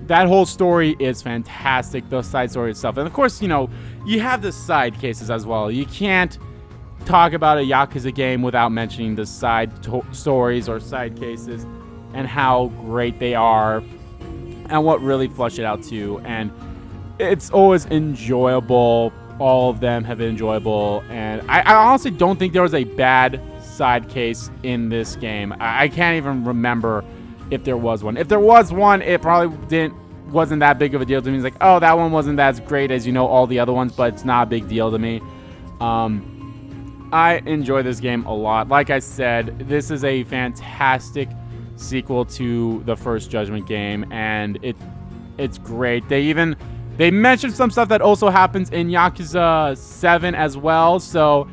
[SPEAKER 1] That whole story is fantastic, the side story itself. And of course, you have the side cases as well. You can't talk about a Yakuza game without mentioning the side stories or side cases and how great they are and what really flush it out too. And it's always enjoyable. All of them have been enjoyable. And I honestly don't think there was a bad side case in this game. I can't even remember if there was one. If there was one, it probably wasn't that big of a deal to me. It's like, oh, that one wasn't as great as all the other ones, but it's not a big deal to me. I enjoy this game a lot. Like I said, this is a fantastic sequel to the first Judgment game, and it's great. They mentioned some stuff that also happens in Yakuza 7 as well. So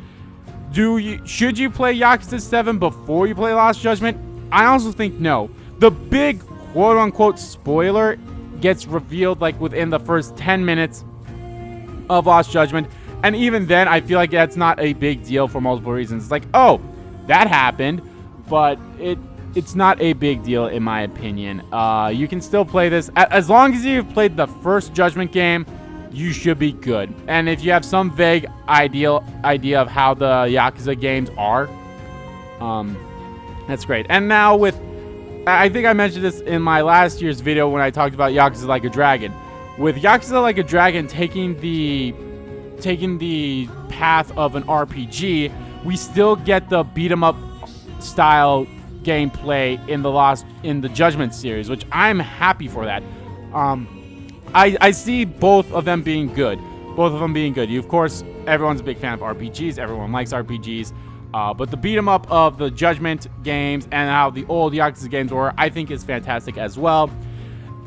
[SPEAKER 1] should you play Yakuza 7 before you play Lost Judgment? I also think no. The big quote-unquote spoiler gets revealed like within the first 10 minutes of Lost Judgment. And even then, I feel like that's not a big deal for multiple reasons. It's like, oh, that happened, but it's not a big deal in my opinion. You can still play this. As long as you've played the first Judgment game, you should be good. And if you have some vague idea of how the Yakuza games are, that's great. And now I think I mentioned this in my last year's video when I talked about Yakuza Like a Dragon. With Yakuza Like a Dragon taking the path of an RPG, we still get the beat 'em up style gameplay in the Judgment series, which I'm happy for that. I see both of them being good. Of course, everyone's a big fan of RPGs. Everyone likes RPGs. But the beat 'em up of the Judgment games and how the old Yakuza games were, I think is fantastic as well.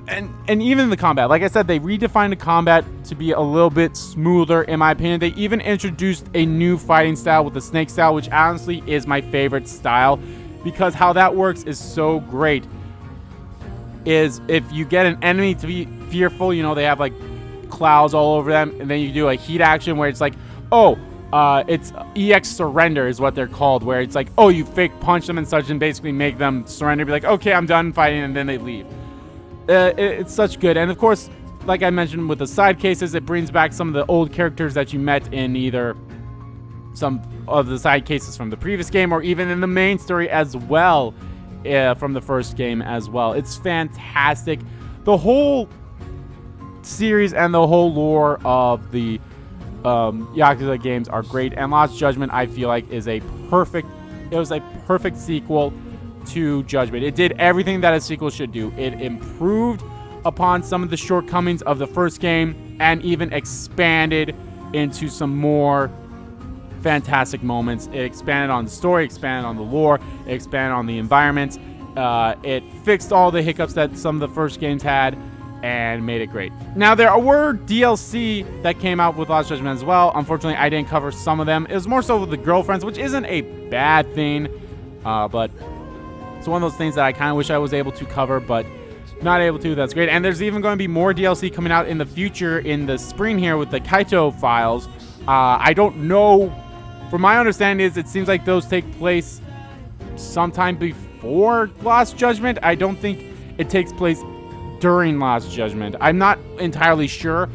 [SPEAKER 1] And even the combat, like I said, they redefined the combat to be a little bit smoother, in my opinion. They even introduced a new fighting style with the snake style, which honestly is my favorite style, because how that works is so great. Is if you get an enemy to be fearful, they have like clouds all over them, and then you do a heat action where it's like, it's EX surrender is what they're called, where it's like, you fake punch them and such and basically make them surrender, be like, okay, I'm done fighting, and then they leave. It's such good. And of course, like I mentioned with the side cases, it brings back some of the old characters that you met in either some of the side cases from the previous game or even in the main story as well, from the first game as well. It's fantastic. The whole series and the whole lore of the Yakuza games are great, and Lost Judgment I feel like was a perfect sequel to Judgment. It did everything that a sequel should do. It improved upon some of the shortcomings of the first game and even expanded into some more fantastic moments. It expanded on the story, expanded on the lore, it expanded on the environments. It fixed all the hiccups that some of the first games had and made it great. Now, there were DLC that came out with Lost Judgment as well. Unfortunately, I didn't cover some of them. It was more so with the girlfriends, which isn't a bad thing, but it's one of those things that I kind of wish I was able to cover, but not able to. That's great. And there's even going to be more DLC coming out in the future in the spring here with the Kaito files. I don't know. From my understanding is it seems like those take place sometime before Lost Judgment. I don't think it takes place during Lost Judgment. I'm not entirely sure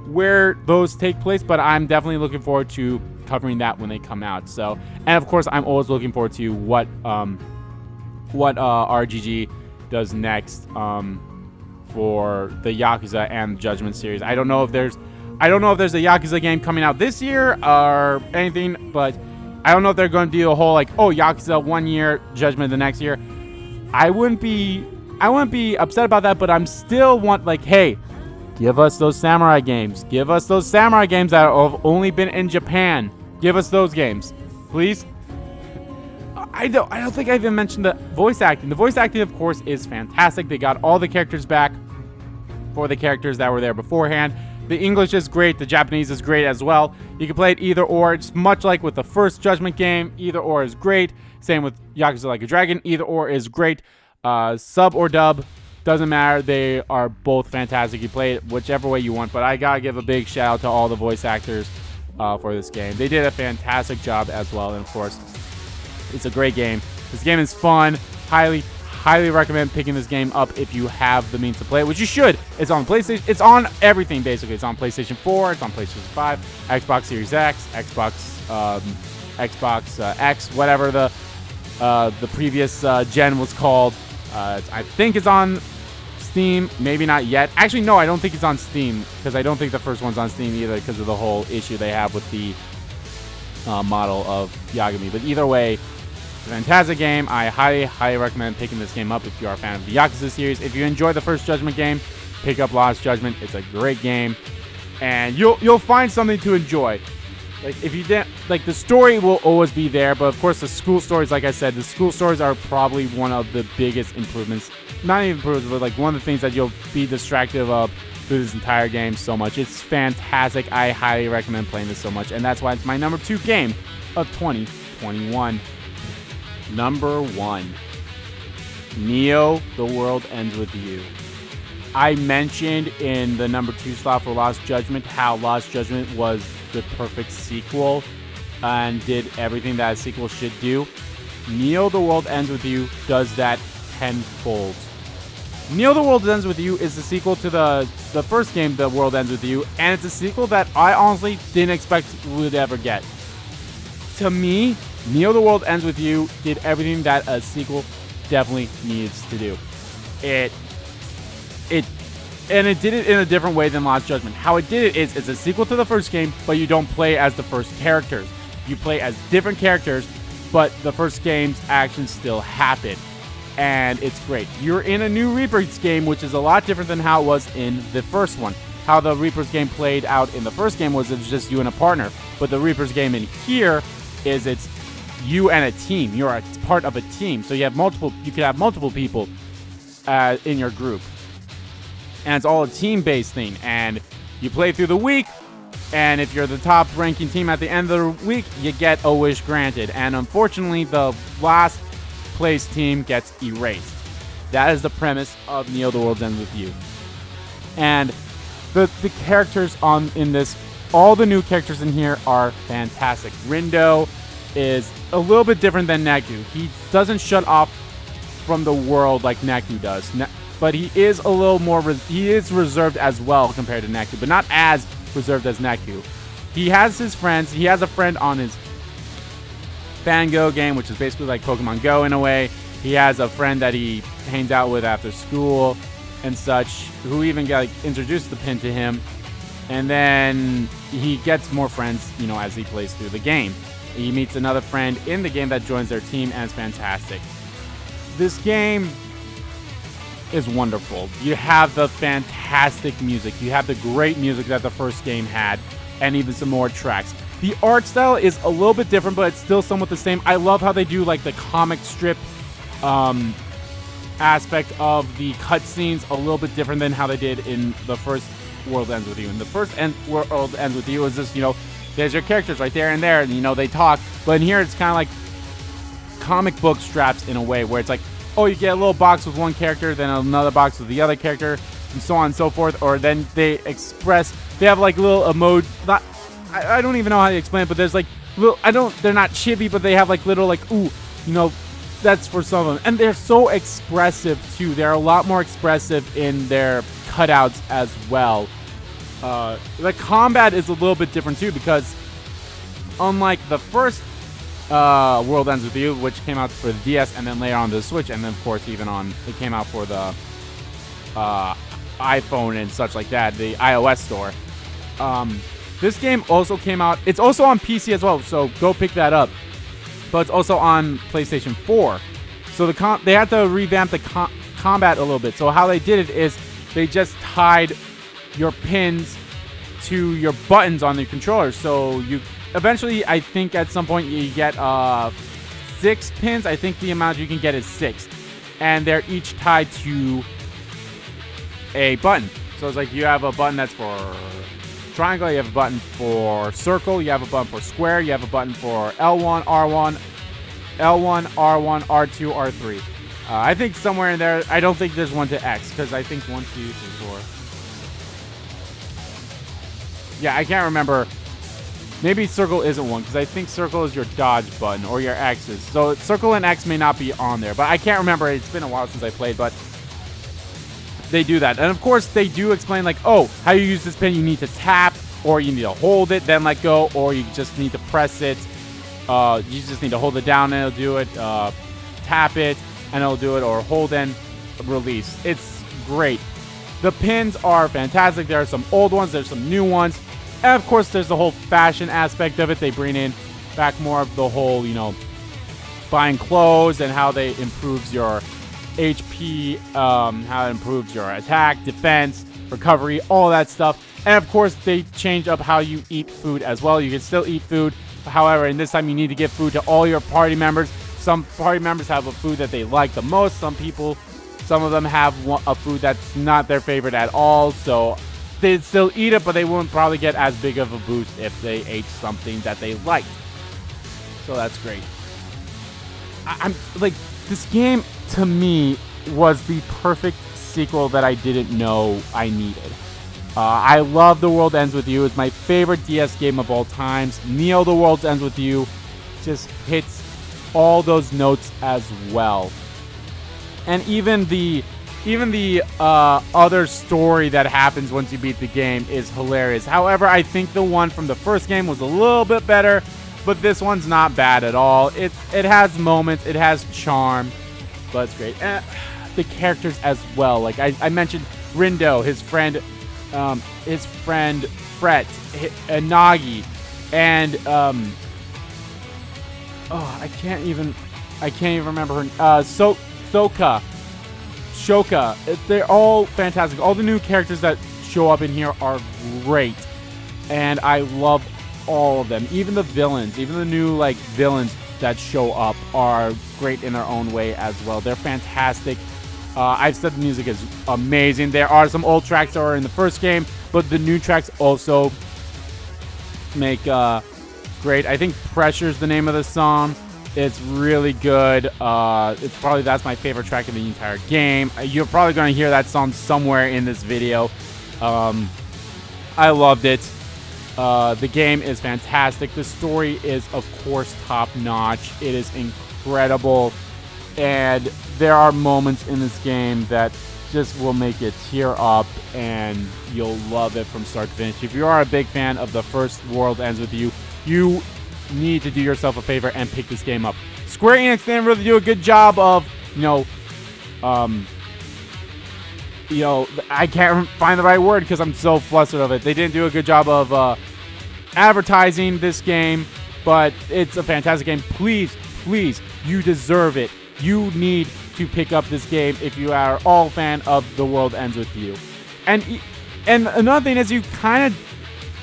[SPEAKER 1] where those take place, but I'm definitely looking forward to covering that when they come out. So, and of course, I'm always looking forward to what RGG does next for the Yakuza and Judgment series. I don't know if there's a Yakuza game coming out this year or anything, but I don't know if they're going to do a whole like, Yakuza 1 year, Judgment the next year. I wouldn't be upset about that, but I'm still hey, give us those samurai games. Give us those samurai games that have only been in Japan. Give us those games, please. I don't think I even mentioned the voice acting. The voice acting, of course, is fantastic. They got all the characters back for the characters that were there beforehand. The English is great. The Japanese is great as well. You can play it either or. It's much like with the first Judgment game. Either or is great. Same with Yakuza Like a Dragon. Either or is great. Sub or dub, doesn't matter. They are both fantastic. You play it whichever way you want. But I gotta give a big shout out to all the voice actors for this game. They did a fantastic job as well. And of course, it's a great game. This game is fun. Highly recommend picking this game up if you have the means to play it, which you should. It's on PlayStation. It's on everything, basically. It's on PlayStation 4. It's on PlayStation 5, Xbox Series X, Xbox X, whatever the previous gen was called. I think it's on Steam. Maybe not yet. Actually, no, I don't think it's on Steam, because I don't think the first one's on Steam either, because of the whole issue they have with the model of Yagami. But either way, it's a fantastic game. I highly recommend picking this game up if you are a fan of the Yakuza series. If you enjoy the first Judgment game, pick up Lost Judgment. It's a great game, and you'll find something to enjoy. Like, if you didn't, like, the story will always be there, but of course the school stories, like I said, the school stories are probably one of the biggest improvements. Not even improvements, but like one of the things that you'll be distracted of through this entire game so much. It's fantastic. I highly recommend playing this so much, and that's why it's my number 2 game of 2021. Number 1, Neo: The World Ends With You. I mentioned in the number 2 slot for Lost Judgment how Lost Judgment was the perfect sequel and did everything that a sequel should do. Neo: The World Ends With You does that tenfold. Neo: The World Ends With You is the sequel to the first game, The World Ends With You, and it's a sequel that I honestly didn't expect we would ever get. To me, Neo: The World Ends With You did everything that a sequel definitely needs to do. It did it in a different way than Lost Judgment. How it did it is it's a sequel to the first game, but you don't play as the first characters. You play as different characters, but the first game's actions still happen. And it's great. You're in a new Reapers game, which is a lot different than how it was in the first one. How the Reapers game played out in the first game was it's just you and a partner. But the Reapers game in here is it's you and a team. You're a part of a team. So you could have multiple people in your group. And it's all a team-based thing. And you play through the week, and if you're the top-ranking team at the end of the week, you get a wish granted. And unfortunately, the last place team gets erased. That is the premise of Neo: The World Ends With You. And the characters in this, all the new characters in here are fantastic. Rindo is a little bit different than Neku. He doesn't shut off from the world like Neku does. But he is a little more, he is reserved as well compared to Neku, but not as reserved as Neku. He has his friends. He has a friend on his Fango game, which is basically like Pokemon Go in a way. He has a friend that he hangs out with after school and such, who even got introduced the pin to him. And then he gets more friends, as he plays through the game. He meets another friend in the game that joins their team, and it's fantastic. This game is wonderful. You have the fantastic music. You have the great music that the first game had, and even some more tracks. The art style is a little bit different, but it's still somewhat the same. I love how they do like the comic strip aspect of the cutscenes, a little bit different than how they did in the first World Ends With You. In the first World Ends With You, it was just, there's your characters right there and there, and they talk. But in here, it's kind of like comic book straps in a way, where it's like, oh, you get a little box with one character, then another box with the other character, and so on and so forth. Or then they have like little emoji. I don't even know how to explain it, but there's like little, they're not chibi, but they have like little like, ooh, that's for some of them. And they're so expressive too. They're a lot more expressive in their cutouts as well. The combat is a little bit different too, because unlike the first World Ends With You, which came out for the DS and then later on the Switch, and then of course it came out for the iPhone and such like that, the iOS store. This game also came out, it's also on PC as well, so go pick that up. But it's also on PlayStation 4. So they had to revamp the combat a little bit. So how they did it is they just tied your pins to your buttons on the controller. So you eventually, I think at some point you get 6 pins. I think the amount you can get is 6. And they're each tied to a button. So it's like you have a button that's for triangle, you have a button for circle, you have a button for square, you have a button for L1, R1, L1, R1, R2, R3. I think somewhere in there, I don't think there's one to X, because I think 1, 2, 3, 4. Yeah, I can't remember. Maybe circle isn't one, because I think circle is your dodge button, or your X's. So circle and X may not be on there, but I can't remember. It's been a while since I played, but they do that. And of course, they do explain, like, oh, how you use this pin, you need to tap, or you need to hold it, then let go, or you just need to press it. You just need to hold it down, and it'll do it. Tap it, and it'll do it, or hold and release. It's great. The pins are fantastic. There are some old ones, there's some new ones, and of course there's the whole fashion aspect of it. They bring in back more of the whole, you know, buying clothes and how they improves your HP, how it improves your attack, defense, recovery, all that stuff. And of course they change up how you eat food as well. You can still eat food, however, and this time you need to give food to all your party members. Some party members have a food that they like the most. Some of them have a food that's not their favorite at all. So they'd still eat it, but they wouldn't probably get as big of a boost if they ate something that they liked. So that's great. I'm like, this game to me was the perfect sequel that I didn't know I needed. I love The World Ends With You. It's my favorite DS game of all times. Neo The World Ends With You just hits all those notes as well. And even the other story that happens once you beat the game is hilarious. However, I think the one from the first game was a little bit better, but this one's not bad at all. It has moments, it has charm, but it's great. And the characters as well. Like I mentioned Rindo, his friend Fret, Nagi, and I can't even remember her. Shoka. They're all fantastic. All the new characters that show up in here are great, and I love all of them. Even the villains, even the new like villains that show up are great in their own way as well. They're fantastic. I've said the music is amazing. There are some old tracks that are in the first game, but the new tracks also make great. I think Pressure's the name of the song. It's really good. That's my favorite track in the entire game. You're probably going to hear that song somewhere in this video. I loved it. The game is fantastic. The story is, of course, top-notch. It is incredible. And there are moments in this game that just will make you tear up, and you'll love it from start to finish. If you are a big fan of the first World Ends With You, you need to do yourself a favor and pick this game up. Square Enix didn't really do a good job of, I can't find the right word because I'm so flustered of it. They didn't do a good job of advertising this game, but it's a fantastic game. Please, you deserve it. You need to pick up this game if you are all a fan of The World Ends With You. And another thing is, you kind of,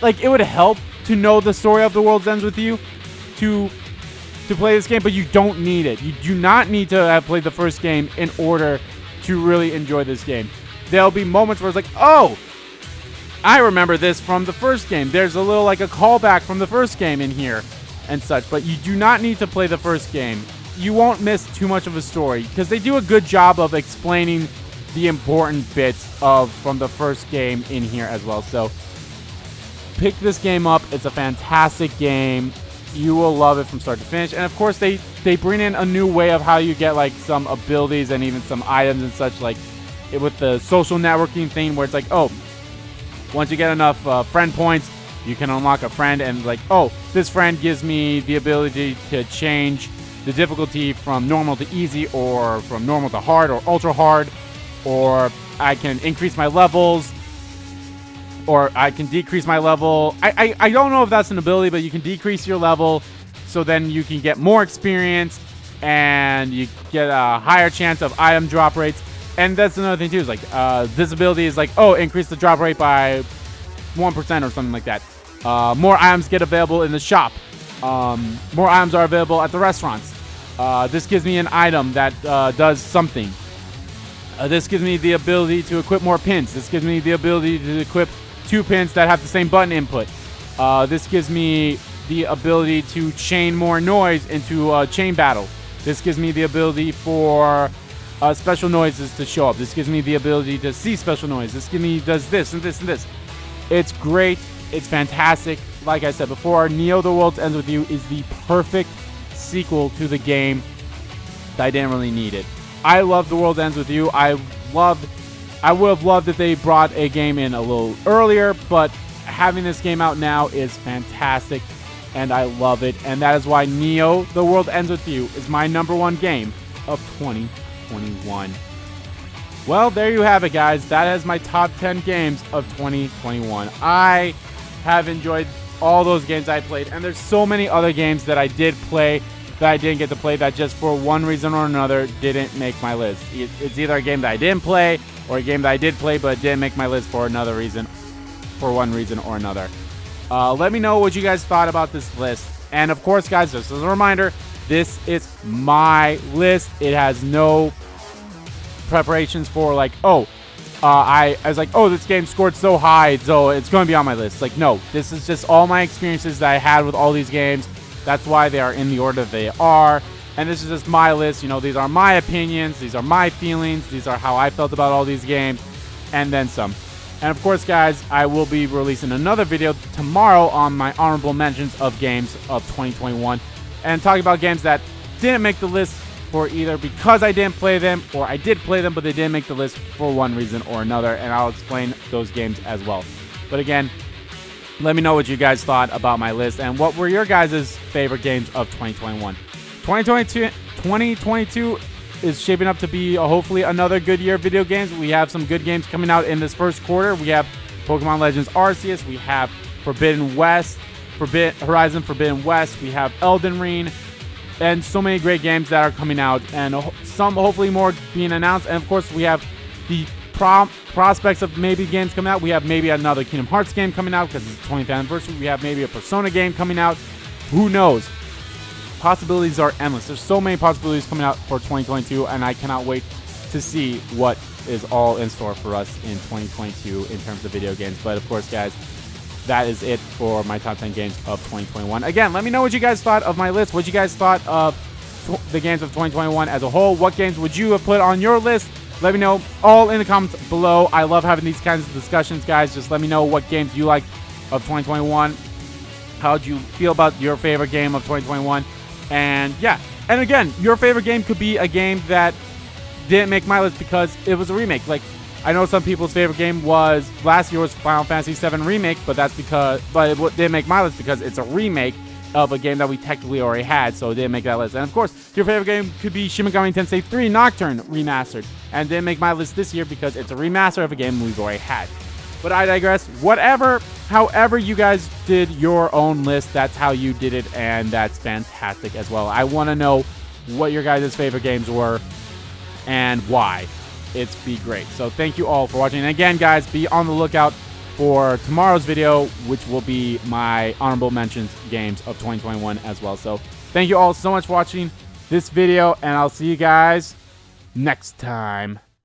[SPEAKER 1] like, it would help to know the story of The World Ends With You to play this game, but you don't need it. You do not need to have played the first game in order to really enjoy this game. There'll be moments where it's like, oh, I remember this from the first game. There's a little, like, a callback from the first game in here and such, but you do not need to play the first game. You won't miss too much of a story because they do a good job of explaining the important bits from the first game in here as well. So pick this game up. It's a fantastic game. You will love it from start to finish. And of course, they bring in a new way of how you get like some abilities and even some items and such, like with the social networking thing where it's like, oh, once you get enough friend points, you can unlock a friend, and like, oh, this friend gives me the ability to change the difficulty from normal to easy, or from normal to hard, or ultra hard, or I can increase my levels, or I can decrease my level. I don't know if that's an ability, but you can decrease your level so then you can get more experience and you get a higher chance of item drop rates. And that's another thing too, is like this ability is like, oh, increase the drop rate by 1% or something like that. More items get available in the shop. More items are available at the restaurants. This gives me an item that does something. This gives me the ability to equip more pins. This gives me the ability to equip 2 pins that have the same button input. This gives me the ability to chain more noise into a chain battle. This gives me the ability for special noises to show up. This gives me the ability to see special noise. This does this and this and this. It's great. It's fantastic. Like I said before, Neo: The World Ends With You is the perfect sequel to the game that I didn't really need it. I love The World Ends With You. I would have loved if they brought a game in a little earlier, but having this game out now is fantastic, and I love it. And that is why Neo: The World Ends With You is my #1 game of 2021. Well, there you have it, guys. That is my top 10 games of 2021. I have enjoyed all those games I played, and there's so many other games that I did play that I didn't get to play that just for one reason or another didn't make my list. It's either a game that I didn't play or a game that I did play but didn't make my list for another reason, for one reason or another. Let me know what you guys thought about this list. And of course, guys, just as a reminder, this is my list. It has no preparations for like, I was like, oh, this game scored so high, so it's going to be on my list. Like, no, this is just all my experiences that I had with all these games. That's why they are in the order they are. And this is just my list. You know, these are my opinions. These are my feelings. These are how I felt about all these games. And then some. And of course, guys, I will be releasing another video tomorrow on my honorable mentions of games of 2021. And talking about games that didn't make the list for either because I didn't play them or I did play them but they didn't make the list for one reason or another, and I'll explain those games as well. But again, let me know what you guys thought about my list and what were your guys' favorite games of 2021. 2022 is shaping up to be hopefully another good year of video games. We have some good games coming out in this first quarter. We have Pokemon Legends Arceus, we have Horizon Forbidden West, we have Elden Ring, and so many great games that are coming out, and some hopefully more being announced. And of course, we have the prospects of maybe games coming out. We have maybe another Kingdom Hearts game coming out because it's the 20th anniversary. We have maybe a Persona game coming out. Who knows? Possibilities are endless. There's so many possibilities coming out for 2022, and I cannot wait to see what is all in store for us in 2022 in terms of video games. But of course, guys, that is it for my top 10 games of 2021. Again, let me know what you guys thought of my list. What you guys thought of the games of 2021 as a whole. What games would you have put on your list? Let me know all in the comments below. I love having these kinds of discussions, guys. Just let me know what games you like of 2021. How do you feel about your favorite game of 2021? And yeah, and again, your favorite game could be a game that didn't make my list because it was a remake. Like, I know some people's favorite game was last year's Final Fantasy VII Remake, but it didn't make my list because it's a remake of a game that we technically already had, so it didn't make that list. And of course, your favorite game could be Shin Megami Tensei 3 Nocturne Remastered, and didn't make my list this year because it's a remaster of a game we've already had. But I digress. However you guys did your own list, that's how you did it, and that's fantastic as well. I want to know what your guys' favorite games were and why. It'd be great. So thank you all for watching. And again, guys, be on the lookout for tomorrow's video, which will be my honorable mentions games of 2021 as well. So thank you all so much for watching this video, and I'll see you guys next time.